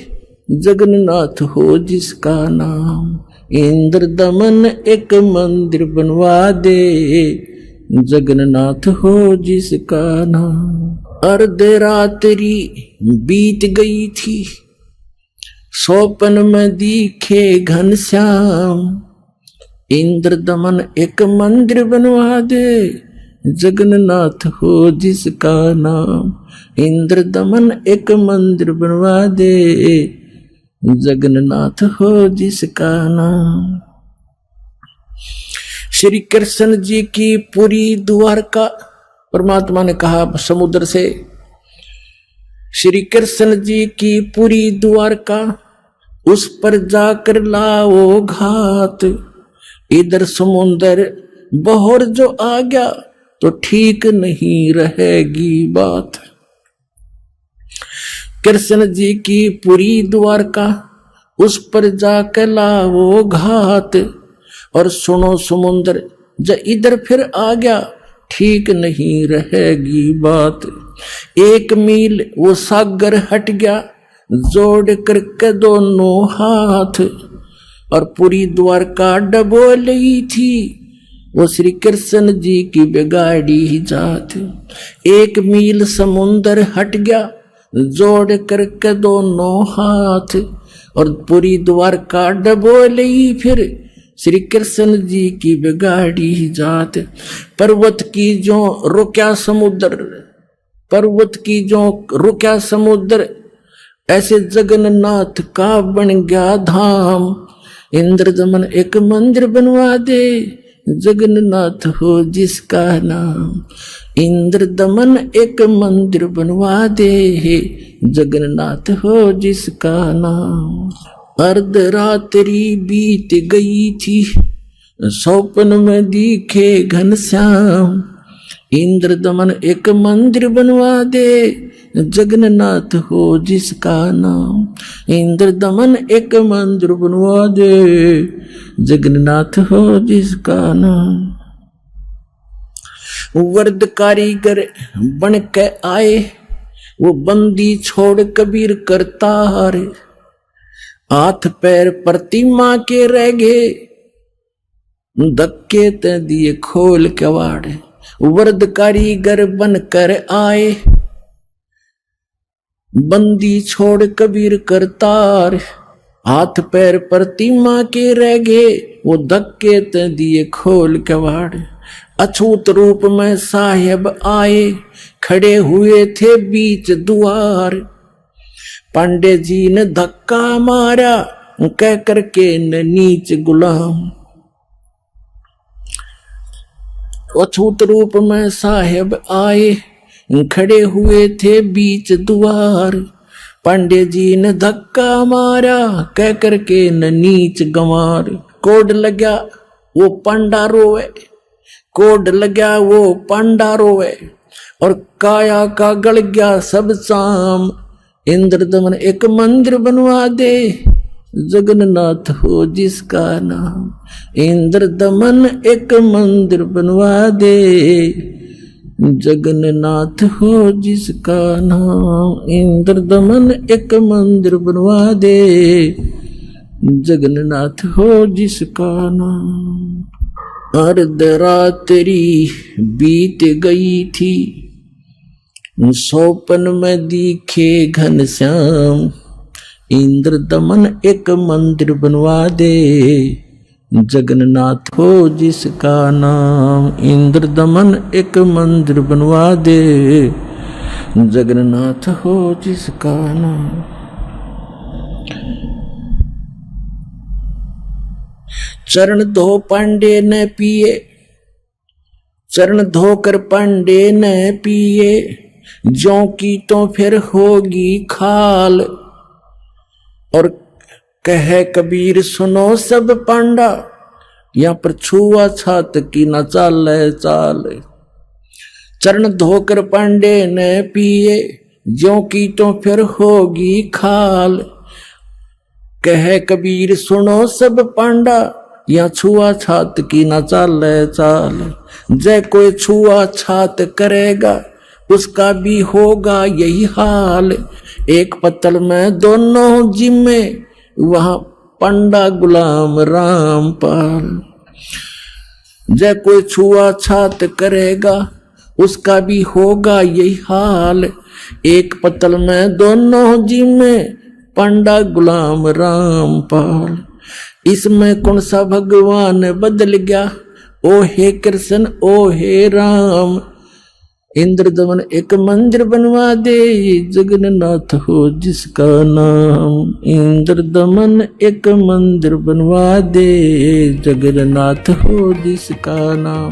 जगन्नाथ हो जिसका नाम। इंद्र दमन एक मंदिर बनवा दे, जगन्नाथ हो जिसका नाम। अर्धरात्रि बीत गई थी, स्वप्न में दिखे घनश्याम, इंद्र दमन एक मंदिर बनवा दे, जगन्नाथ हो जिसका नाम। इंद्र दमन एक मंदिर बनवा दे, जगन्नाथ हो जिसका नाम। श्री कृष्ण जी की पूरी द्वारका, परमात्मा ने कहा समुद्र से, श्री कृष्ण जी की पूरी द्वारका उस पर जाकर लाओ घात। इधर समुद्र बहर जो आ गया तो ठीक नहीं रहेगी बात। कृष्ण जी की पूरी द्वारका उस पर जाकर लाओ घात। और सुनो समुद्र जो इधर फिर आ गया ठीक नहीं रहेगी बात। 1 मील वो सागर हट गया, जोड़ करके दोनों हाथ, और पूरी द्वारका डबोली थी वो श्री कृष्ण जी की बिगाड़ी जात। 1 मील समुंदर हट गया, जोड़ करके दोनों हाथ, और पूरी द्वारका डबोली फिर श्री कृष्ण जी की बिगाड़ी जात। पर्वत की जो रुक्या समुद्र, पर्वत की जो रुक्या समुद्र, ऐसे जगन्नाथ का बन गया धाम। इंद्र दमन एक मंदिर बनवा दे, जगन्नाथ हो जिसका नाम। इंद्र दमन एक मंदिर बनवा दे, जगन्नाथ हो जिसका नाम। अर्धरात्रि बीत गई थी, स्वप्न में दिखे घनश्याम। इंद्र दमन एक मंदिर बनवा दे, जगन्नाथ हो जिसका नाम। इंद्र दमन एक मंदिर बनवा दे, जगन्नाथ हो जिसका नाम। वर्द कारीगर बन के आए, वो बंदी छोड़ कबीर करतार। हाथ पैर प्रतिमा के रह गए, धक्के ते दिए खोल कवाड़। वर्द कारीगर बन कर आए, बंदी छोड़ कबीर करतार। हाथ पैर प्रतिमा के रह गए, वो धक्के ते दिए खोल कवाड़। अछूत रूप में साहेब आए, खड़े हुए थे बीच द्वार। पांडे जी ने धक्का मारा, कह करके न नीच गुलाम। अछूत रूप में साहेब आए, खड़े हुए थे बीच द्वार। पांडे जी ने धक्का मारा, कह करके न नीच गंवार। कोड लगा वो पांडा रोवे, कोड लगा वो पांडा रोवे, और काया का गल गया सब शाम। इंद्र दमन एक मंदिर बनवा दे, जगन्नाथ हो जिसका नाम। इंद्र दमन एक मंदिर बनवा दे, जगन्नाथ हो जिसका नाम। इंद्र दमन एक मंदिर बनवा दे, जगन्नाथ हो जिसका नाम। अर्धरात्रि बीत गई थी, स्वप्न में दिखे घनश्याम। इंद्र दमन एक मंदिर बनवा दे, जगन्नाथ हो जिसका नाम। इंद्र दमन एक मंदिर बनवा दे, जगन्नाथ हो जिसका नाम। चरण धो पांडे न पिए, चरण धोकर पांडे न पिए, ज्यों की तो फिर होगी खाल। और कहे कबीर सुनो सब पांडा, यहाँ पर छुआ छात की न चाल चाल। चरण धोकर पांडे न पिए, ज्यों की तो फिर होगी खाल। कहे कबीर सुनो सब पांडा, यहाँ छुआ छात की न चाल चाल। जय कोई छुआ छात करेगा, उसका भी होगा यही हाल। एक पत्तल में दोनों जिम्मे, वहां पंडा गुलाम रामपाल। जय कोई छुआ छात करेगा, उसका भी होगा यही हाल। एक पत्तल में दोनों जिम्मे, पांडा गुलाम रामपाल। इसमें कौन सा भगवान बदल गया, ओ हे कृष्ण ओ हे राम। इंद्रदमन एक मंदिर बनवा दे, जगन्नाथ हो जिसका नाम। इंद्रदमन एक मंदिर बनवा दे, जगन्नाथ हो जिसका नाम।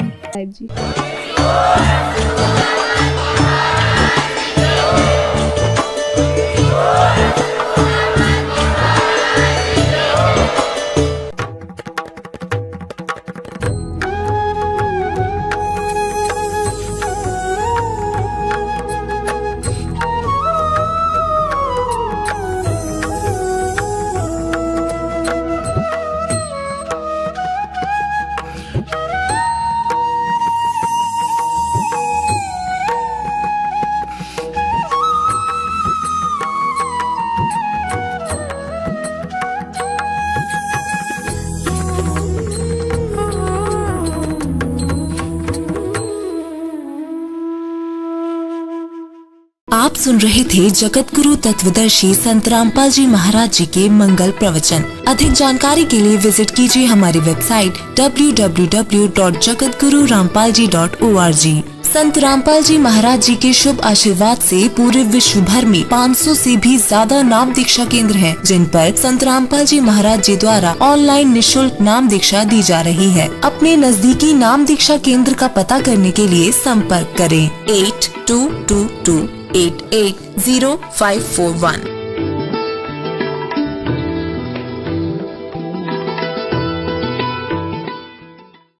आप सुन रहे थे जगत गुरु तत्वदर्शी संत रामपाल जी महाराज जी के मंगल प्रवचन। अधिक जानकारी के लिए विजिट कीजिए हमारी वेबसाइट www.jagatgururampalji.org। संत रामपाल जी महाराज जी के शुभ आशीर्वाद से पूरे विश्व भर में 500 से भी ज्यादा नाम दीक्षा केंद्र हैं, जिन पर संत रामपाल जी महाराज जी द्वारा ऑनलाइन निशुल्क नाम दीक्षा दी जा रही है। अपने नजदीकी नाम दीक्षा केंद्र का पता करने के लिए संपर्क करें 8222880541।